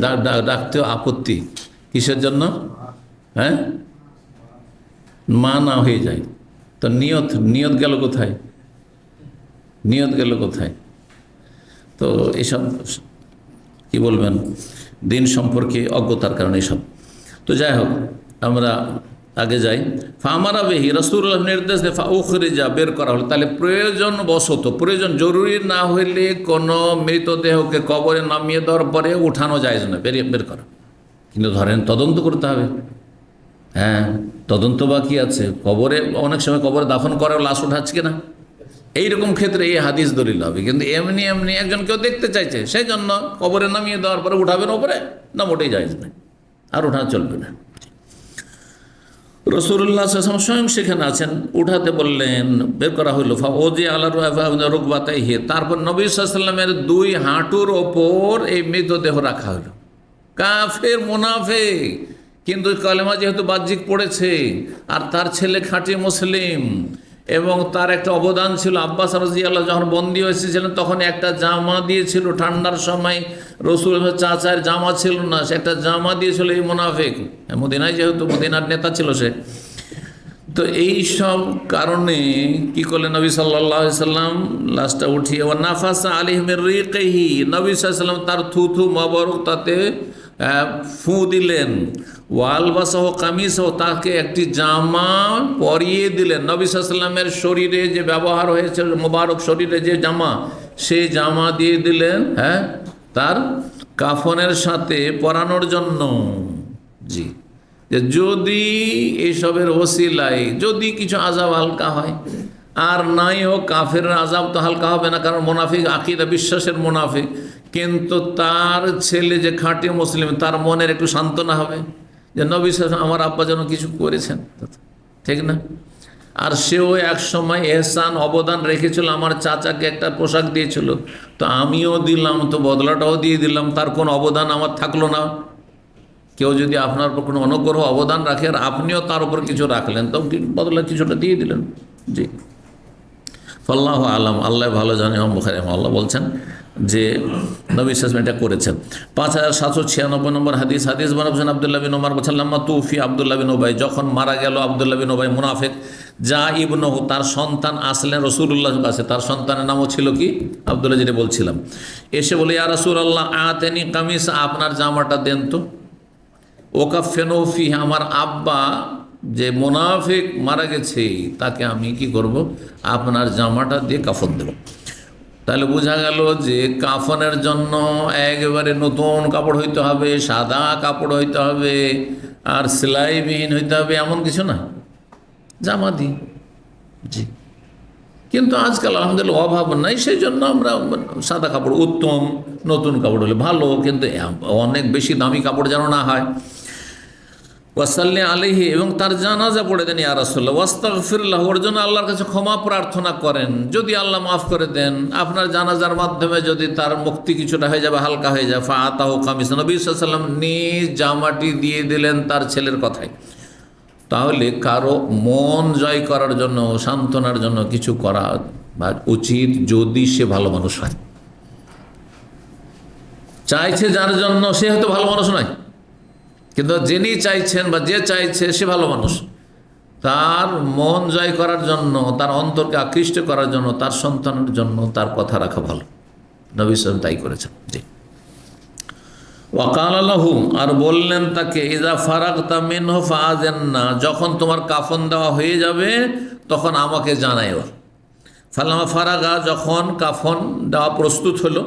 ডাকতেও আপত্তি, কিসের জন্য? হ্যাঁ, মা না হয়ে যায় তো নিয়ত গেল কোথায়? নিয়ত গেল কোথায়? তো এসব কি বলবেন, দিন সম্পর্কে অজ্ঞতার কারণে এসব। তো যাই হোক, আমরা আগে যাই। ফামারা বেহি, রাসূলুল্লাহ নির্দেশ দেয়, ফাউখরিজা, বের করা হলো। তাহলে প্রয়োজন বশত, প্রয়োজন জরুরি না হইলে কোনো মৃতদেহকে কবরে নামিয়ে দেওয়ার পরে উঠানো যায় না, বের করা। কিন্তু ধরেন তদন্ত করতে হবে, হ্যাঁ, তদন্ত বাকি আছে। কবরে অনেক সময় কবরে দাফন করার লাশ উঠাচ্ছে কিনা, এইরকম ক্ষেত্রে এই হাদিস দলিল হবে। কিন্তু এমনি এমনি একজন কেউ দেখতে চাইছে, সেই জন্য কবরে নামিয়ে দেওয়ার পরে উঠাবেন ওপরে, না মোটেই যায় না, আর উঠা চলবে না। রাসূলুল্লাহ সাল্লাল্লাহু আলাইহি ওয়াসাল্লাম স্বয়ং সেখানে আছেন, উঠাতে বললেন, বের করা হইল। ওজি আলা রুকবাতাইহি, তারপর নবী সাল্লাল্লাহু আলাইহি ওয়াসাল্লামের দুই হাঁটুর ওপর এই মৃতদেহ রাখা হলো। কাফের, মুনাফিক, কিন্তু কলেমা যেহেতু বাহ্যিক পড়েছে, আর তার ছেলে খাঁটি মুসলিম, এবং তার একটা অবদান ছিল। আব্বাস রাদিয়াল্লাহু যখন বন্দী হয়েছিলেন তখন একটা জামা দিয়েছিল, ঠান্ডার সময় রসুল চাচার জামা ছিল না, সে একটা জামা দিয়েছিল এই মুনাফিক, মদিনায় যেহেতু মদিনার নেতা ছিল সে। তো এই সব কারণে কি করলেন নবী সাল্লাল্লাহু আলাইহি সাল্লাম, লাশটা উঠিয়ে, ও নাফাসা আলাইহি মির রিকিহি, নবী সাল্লাল্লাহু আলাইহি সাল্লাম তার থুথু মোবারক তাতে ফু দিলেন। ওয়াল বাসাহ কামিসহ, তাকে একটি জামা পরিয়ে দিলেন। নবী সাল্লাল্লাহু আলাইহি সাল্লামের শরীরে যে ব্যবহার হয়েছে, মোবারক শরীরে যে জামা, সেই জামা দিয়ে দিলেন, হ্যাঁ, তার কাফনের সাথে পরানোর জন্য। জি, যে যদি এইসবের ওসিলায় যদি কিছু আযাব হালকা হয়, আর নাই হোক, কাফের আযাব তো হালকা হবে না, কারণ মুনাফিক আকীদা বিশ্বাসের মুনাফিক, কিন্তু তার ছেলে যে খাঁটি মুসলিম, তার মনের একটু সান্ত্বনা হবে যে নবী সাল্লাল্লাহু আলাইহি ওয়াসাল্লাম আমার আব্বা যেন কিছু করেছেন, ঠিক না? আর সেও এক সময় এহসান, অবদান রেখেছিল, আমার চাচাকে একটা পোশাক দিয়েছিল, তো আমিও দিলাম, তো বদলাটাও দিয়ে দিলাম, তার কোনো অবদান আমার থাকলো না। কেউ যদি আপনার উপর কোনো অনুগ্রহ অবদান রাখে, আর আপনিও তার উপর কিছু রাখলেন, তো বদলা কিছুটা দিয়ে দিলেন। জি, আল্লাহু আলাম, আল্লাহ ভালো জানে। বুখারী আল্লাহ বলছেন যে নবী সাল্লাল্লাহু আলাইহি ওয়াসাল্লাম এটা করেছেন। 5796 নম্বর হাদিস বানাবছেন আব্দুল্লাহ বিন ওমর বলছেন, লাম্মা তুফি আব্দুল্লাহ বিন উবাই, যখন মারা গেল আব্দুল্লাহ বিন উবাই মুনাফিক, যা ইবনুহু, তার সন্তান আসলেন রাসূলুল্লাহর কাছে। তার সন্তানের নামও ছিল কি? আব্দুল্লাহ, যেটা বলছিলাম। এসে বলে, ইয়া রাসূলুল্লাহ আতেনি কামিস, আপনার জামাটা দেন তো। ওকাফেনু ফিহি, আমার আব্বা যে মুনাফিক মারা গেছে, তাকে আমি কি করব? আপনার জামাটা দিয়ে কাফন দেব। তাহলে বোঝা গেল যে কাফনের জন্য একেবারে নতুন কাপড় হইতে হবে, সাদা কাপড় হইতে হবে, আর সেলাইবিহীন হইতে হবে, এমন কিছু না, জামা দিই। জি, কিন্তু আজকাল আলহামদুলিল্লাহ অভাব নাই, সেই জন্য আমরা সাদা কাপড়, উত্তম নতুন কাপড় হলে ভালো, কিন্তু অনেক বেশি দামি কাপড় যেন না হয়। ওয়াসাল্লি আলাইহি, এবং তার জানাজা পড়ে দেন ইয়া রাসূলুল্লাহ। ওয়াস্তাগফিরুল্লাহ, ওর জন্য আল্লাহর কাছে ক্ষমা প্রার্থনা করেন, যদি আল্লাহ মাফ করে দেন, আপনার জানাজার মাধ্যমে যদি তার মুক্তি কিছুটা হয়ে যাবে, হালকা হয়ে যায়। ফাআতাহু কামিস, নবী সাল্লাল্লাহু আলাইহি ওয়াসাল্লাম নিজ জামাটি দিয়ে দিলেন তার ছেলের কথায়। তাহলে কারো মন জয় করার জন্য, সান্ত্বনার জন্য কিছু করা উচিত, যদি সে ভালো মানুষ হয়। চাইছে যার জন্য, সে হয়তো ভালো মানুষ নয়, কিন্তু যিনি চাইছেন বা যে চাইছে সে ভালো মানুষ, তার মন জয় করার জন্য, তার অন্তরকে আকৃষ্ট করার জন্য, তার সন্তানের জন্য তার কথা রাখা ভালো। নবী সাল্লাল্লাহু আলাইহি ওয়াসাল্লাম তাই করেছেন। জি, ওয়াকাল লাহুম, আর বললেন তাকে, ইজা ফারাগতা মিনহু ফাআযান্না, যখন তোমার কাফন দেওয়া হয়ে যাবে তখন আমাকে জানাইও। ফালামা ফারাগা, যখন কাফন দেওয়া প্রস্তুত হলো,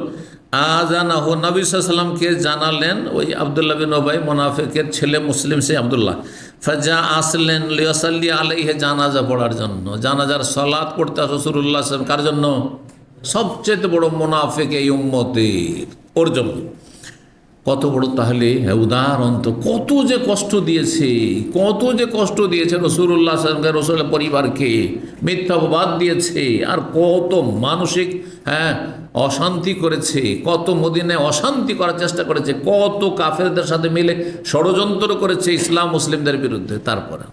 আযানাহু, নবী সাল্লাল্লাহু আলাইহি ওয়াসাল্লামকে জানালেন ওই আব্দুল্লাহ বিন উবাই, মুনাফিকের ছেলে, মুসলিম সে আব্দুল্লাহ। ফাজা আসলেন লিয়াসাল্লি আলাইহি, জানাজা পড়ার জন্য, জানাজার সালাত পড়তে রাসূলুল্লাহ সাল্লাল্লাহু আলাইহি ওয়াসাল্লাম। কার জন্য? সবচেয়ে বড় মুনাফিক এই উম্মতের, ওর জন্য। কত বড় তাহলে উদাহরণ! তো কত যে কষ্ট দিয়েছে, কত যে কষ্ট দিয়েছে রাসূলুল্লাহ সাল্লাল্লাহু আলাইহি ওয়াসাল্লাম, রাসূলের পরিবারকে মিথ্যা অপবাদ দিয়েছে, আর কত মানসিক অশান্তি করেছে, কত মদিনায় অশান্তি করার চেষ্টা করেছে, কত কাফেরদের সাথে মিলে ষড়যন্ত্র করেছে ইসলাম মুসলিমদের বিরুদ্ধে। তারপরে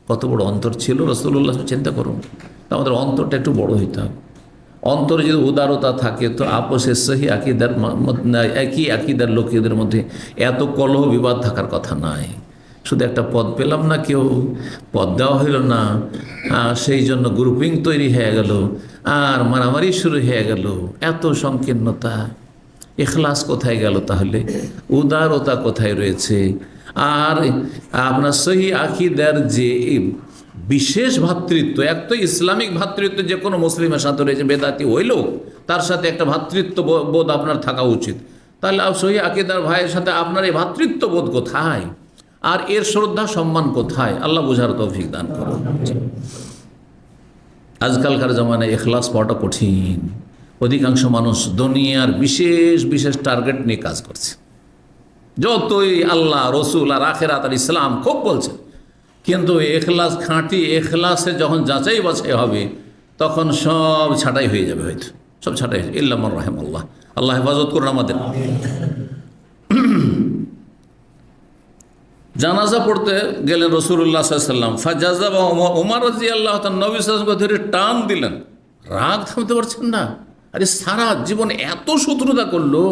কত বড় অন্তর ছিল রাসূলুল্লাহ। চিন্তা করুন, তো আমাদের অন্তরটা একটু বড় হইতে হবে। অন্তরে যদি উদারতা থাকে তো আপোষে সহি আকিদার, একই আকিদার লোকেদের মধ্যে এত কলহ বিবাদ থাকার কথা নাই। শুধু একটা পদ পেলাম না, কেউ পদ দেওয়া হইল না, সেই জন্য গ্রুপিং তৈরি হয়ে গেল আর মারামারি শুরু হয়ে গেল। এত সংকীর্ণতা, ইখলাস কোথায় গেল তাহলে? উদারতা কোথায় রয়েছে? আর আপনার সহি আকিদার যে বিশেষ ভ্রাতৃত্ব, এক তো ইসলামিক ভ্রাতৃত্ব যে কোনো মুসলিমের সাথে রয়েছে, বেদাতি হইলেও তার সাথে একটা ভ্রাতৃত্ব বোধ আপনার থাকা উচিত। তাহলে সহি আকিদার ভাইয়ের সাথে আপনার এই ভ্রাতৃত্ব বোধ কোথায়? আর এর শ্রদ্ধা সম্মান কোথায়? আল্লাহ বুঝার তৌফিক দান করুন। আজকালকার জামানায় ইখলাস পাওয়াটা কঠিন। অধিকাংশ মানুষ দুনিয়ার বিশেষ বিশেষ টার্গেট নিয়ে কাজ করছে। যতই আল্লাহ, রসুল আর আখেরাত আর ইসলাম খুব বলছে, কিন্তু এখলাস, খাঁটি এখলাসে যখন যাচাই বাছাই হবে তখন সব ছাঁটাই হয়ে যাবে, হয়তো সব ছাঁটাই হয়ে যাবে। ইল্লা মান রাহিমাল্লাহ, আল্লাহ হেফাজত করুন আমাদের। জানাজা পড়তে গেলেন রাসূলুল্লাহ সাল্লাল্লাহু আলাইহি ওয়াসাল্লাম। ফাজাযাবা ওমর রাদিয়াল্লাহু তাআলা নবী সাল্লাল্লাহু আলাইহি ওয়াসাল্লামকে ধরে টান দিলেন। রাগ থামতে পারছেন না। আরে সারা জীবন এত শত্রুতা করলো,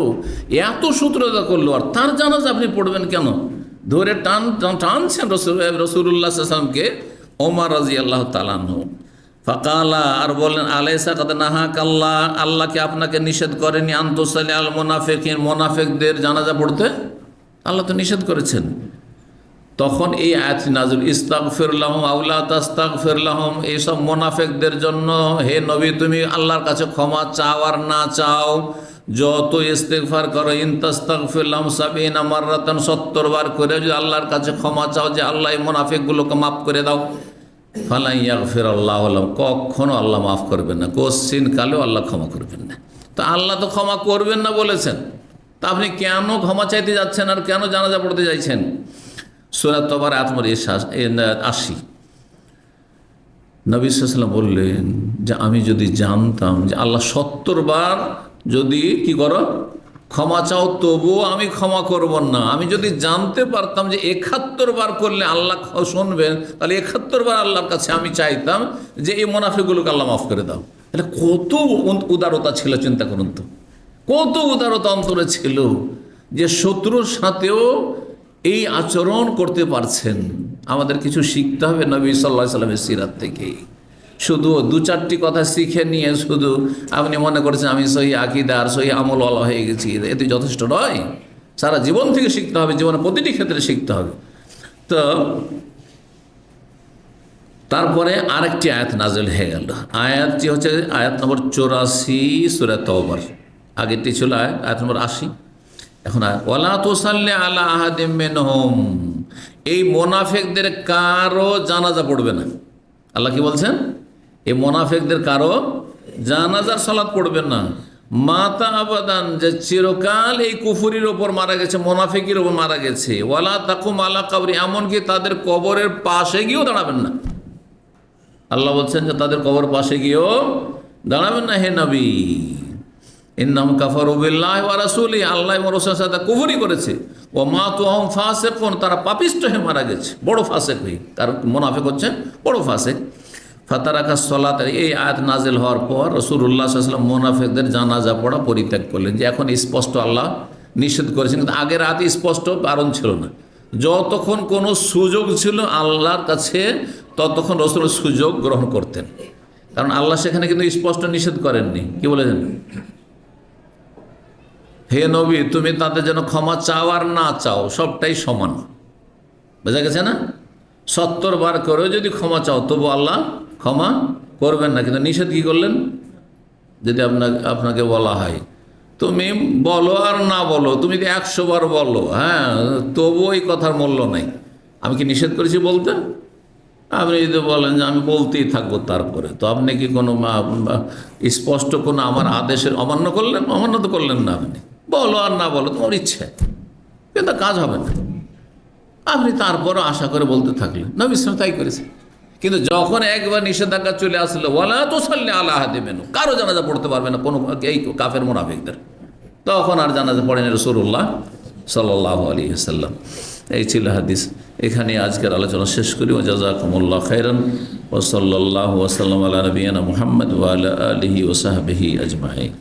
এত শত্রুতা করলো, আর তার জানাজা আপনি পড়বেন কেন? ধরে টানছেন রাসূলুল্লাহ সাল্লাল্লাহু আলাইহি ওয়াসাল্লামকে ওমর রাদিয়াল্লাহু তাআলা আনহু। ফাকালা, আর বললেন, আলাইসা কাদ নাহাকাল্লাহ, আল্লাহকে আপনাকে নিষেধ করেনি আন তুসাল্লি আল মুনাফিকিন, মুনাফিকদের জানাজা পড়তে? আল্লাহ তো নিষেধ করেছেন। তখন এই আয়াত নাযিল, ইস্তাগফির লাহুম আও লা তাস্তাগফির লাহুম, এইসব মুনাফিকদের জন্য হে নবী তুমি আল্লাহর কাছে ক্ষমা চাও আর না চাও, যত ইস্তিগফার করো, ইন তাস্তাগফির লাহুম ৭০ মাররাতান, ৭০ বার করে যদি আল্লাহর কাছে ক্ষমা চাও যে আল্লাহ এই মুনাফিকগুলোকে মাফ করে দাও, ফালা ইয়াগফিরাল্লাহু লাহুম, কখনো আল্লাহ মাফ করবেন না, কোশ্চিন কালেও আল্লাহ ক্ষমা করবেন না। তো আল্লাহ তো ক্ষমা করবেন না বলেছেন, তা আপনি কেন ক্ষমা চাইতে যাচ্ছেন আর কেন জানাজা পড়তে চাইছেন? সূরা তওবার আয়াত নম্বর ৮০। নবী সাল্লাল্লাহু আলাইহি ওয়াসাল্লাম বললেন যে আমি যদি জানতাম যে আল্লাহ ৭০ বার যদি কি করো ক্ষমা চাও তবুও আমি ক্ষমা করব না, আমি যদি জানতে পারতাম যে ৭১ বার করলে আল্লাহ শুনবেন, তাহলে ৭১ বার আল্লাহর কাছে আমি চাইতাম যে এই মুনাফিকগুলোকে আল্লাহ মাফ করে দাও। তাহলে কত উদারতা ছিল, চিন্তা করুন তো, কত উদারতা অন্তরে ছিল যে শত্রুর সাথেও এই আচরণ করতে পারছেন। আমাদের কিছু শিখতে হবে নবী সাল্লাল্লাহু আলাইহি ওয়াসাল্লামের সিরাত থেকে। শুধু দু চারটি কথা শিখে নিয়ে শুধু আপনি মনে করেছেন আমি সহি আকীদা আর সহি আমলওয়ালা হয়ে গেছি, এতে যথেষ্ট নয়। সারা জীবন থেকে শিখতে হবে, জীবনের প্রতিটি ক্ষেত্রে শিখতে হবে। তো তারপরে আরেকটি আয়াত নাযিল হয়ে গেল। আয়াতটি হচ্ছে আয়াত নম্বর ৮৪ সূরা তওবার। আগেরটি ছিল আয়াত নম্বর ৮০। এখন ওয়ালা তুসাল্লি আলা আহাদিম মিনহুম, এই মুনাফিকদের কারো জানাজা পড়বে না। আল্লাহ কি বলছেন? এই মুনাফিকদের কারো জানাজার সালাত পড়বে না। মাতা আবাদান, যে চিরকাল এই কুফরির ওপর মারা গেছে, মুনাফিকের ওপর মারা গেছে। ওয়ালা তাকুম আলা কবরি, এমনকি তাদের কবরের পাশে গিয়েও দাঁড়াবেন না। আল্লাহ বলছেন যে তাদের কবর পাশে গিয়েও দাঁড়াবেন না হে নবী। ইন্নাহুম কাফারু বিল্লাহি ওয়া রাসূলিহি, আল্লাহ এবং রাসূলের সাথে কুফরি করেছে। ওয়া মাতু হুম ফাসিকুন, তারা পাপিষ্ঠ হয়ে মারা গেছে, বড় ফাসিক হয়ে। কারণ মুনাফিক হচ্ছে বড় ফাসিক। ফাতারাকা সলাত, এই আয়াত নাজিল হওয়ার পর রাসূলুল্লাহ সাল্লাল্লাহু আলাইহি ওয়াসাল্লাম মুনাফিকদের জানাজা পড়া পরিত্যাগ করলেন, যে এখন স্পষ্ট আল্লাহ নিষেধ করেছেন। কিন্তু আগের আয়াতে স্পষ্ট বারণ ছিল না। যতক্ষণ কোনো সুযোগ ছিল আল্লাহর কাছে ততক্ষণ রাসূল সুযোগ গ্রহণ করতেন, কারণ আল্লাহ সেখানে কিন্তু স্পষ্ট নিষেধ করেননি। কি বলেছেন? হে নবী, তুমি তাদের জন্য ক্ষমা চাও আর না চাও সবটাই সমান। বোঝা গেছে না? 70 বার করেও যদি ক্ষমা চাও তবু আল্লাহ ক্ষমা করবেন না। কিন্তু নিষেধ কি করলেন? যদি আপনাকে বলা হয় তুমি বলো আর না বলো, তুমি যদি 100 বার বলো, হ্যাঁ, তবু ওই কথার মূল্য নেই। আমি কি নিষেধ করেছি বলতে? আপনি যদি বলেন যে আমি বলতেই থাকবো, তারপরে তো আপনি কি কোনো স্পষ্ট কোনো আমার আদেশের অমান্য করলেন? অমান্য তো করলেন না। আপনি বলো আর না বলো তোমার ইচ্ছে, কিন্তু কাজ হবে না। আপনি তারপরও আশা করে বলতে থাকলেন। নবী ইসলাম তাই করেছে। কিন্তু যখন একবার নিষেধাজ্ঞা চলে আসলো, ওয়ালা তুসাল্লি আলা আহাদিন মিনহুম, কারো জানাজা পড়তে পারবে না কোনো এই কাফের মুনাফিকদের, তখন আর জানাজা পড়েন রাসূলুল্লাহ সাল্লাল্লাহু আলাইহি ওয়াসাল্লাম। এই ছিল হাদিস। এখানে আজকের আলোচনা শেষ করি। ওয়া জাযাকুমুল্লাহু খাইরান ওয়া সাল্লাল্লাহু ওয়া সাল্লাম আলা নবিয়িনা মুহাম্মদ ওয়া আলা আলিহি ওয়া সাহবিহি আজমাইন।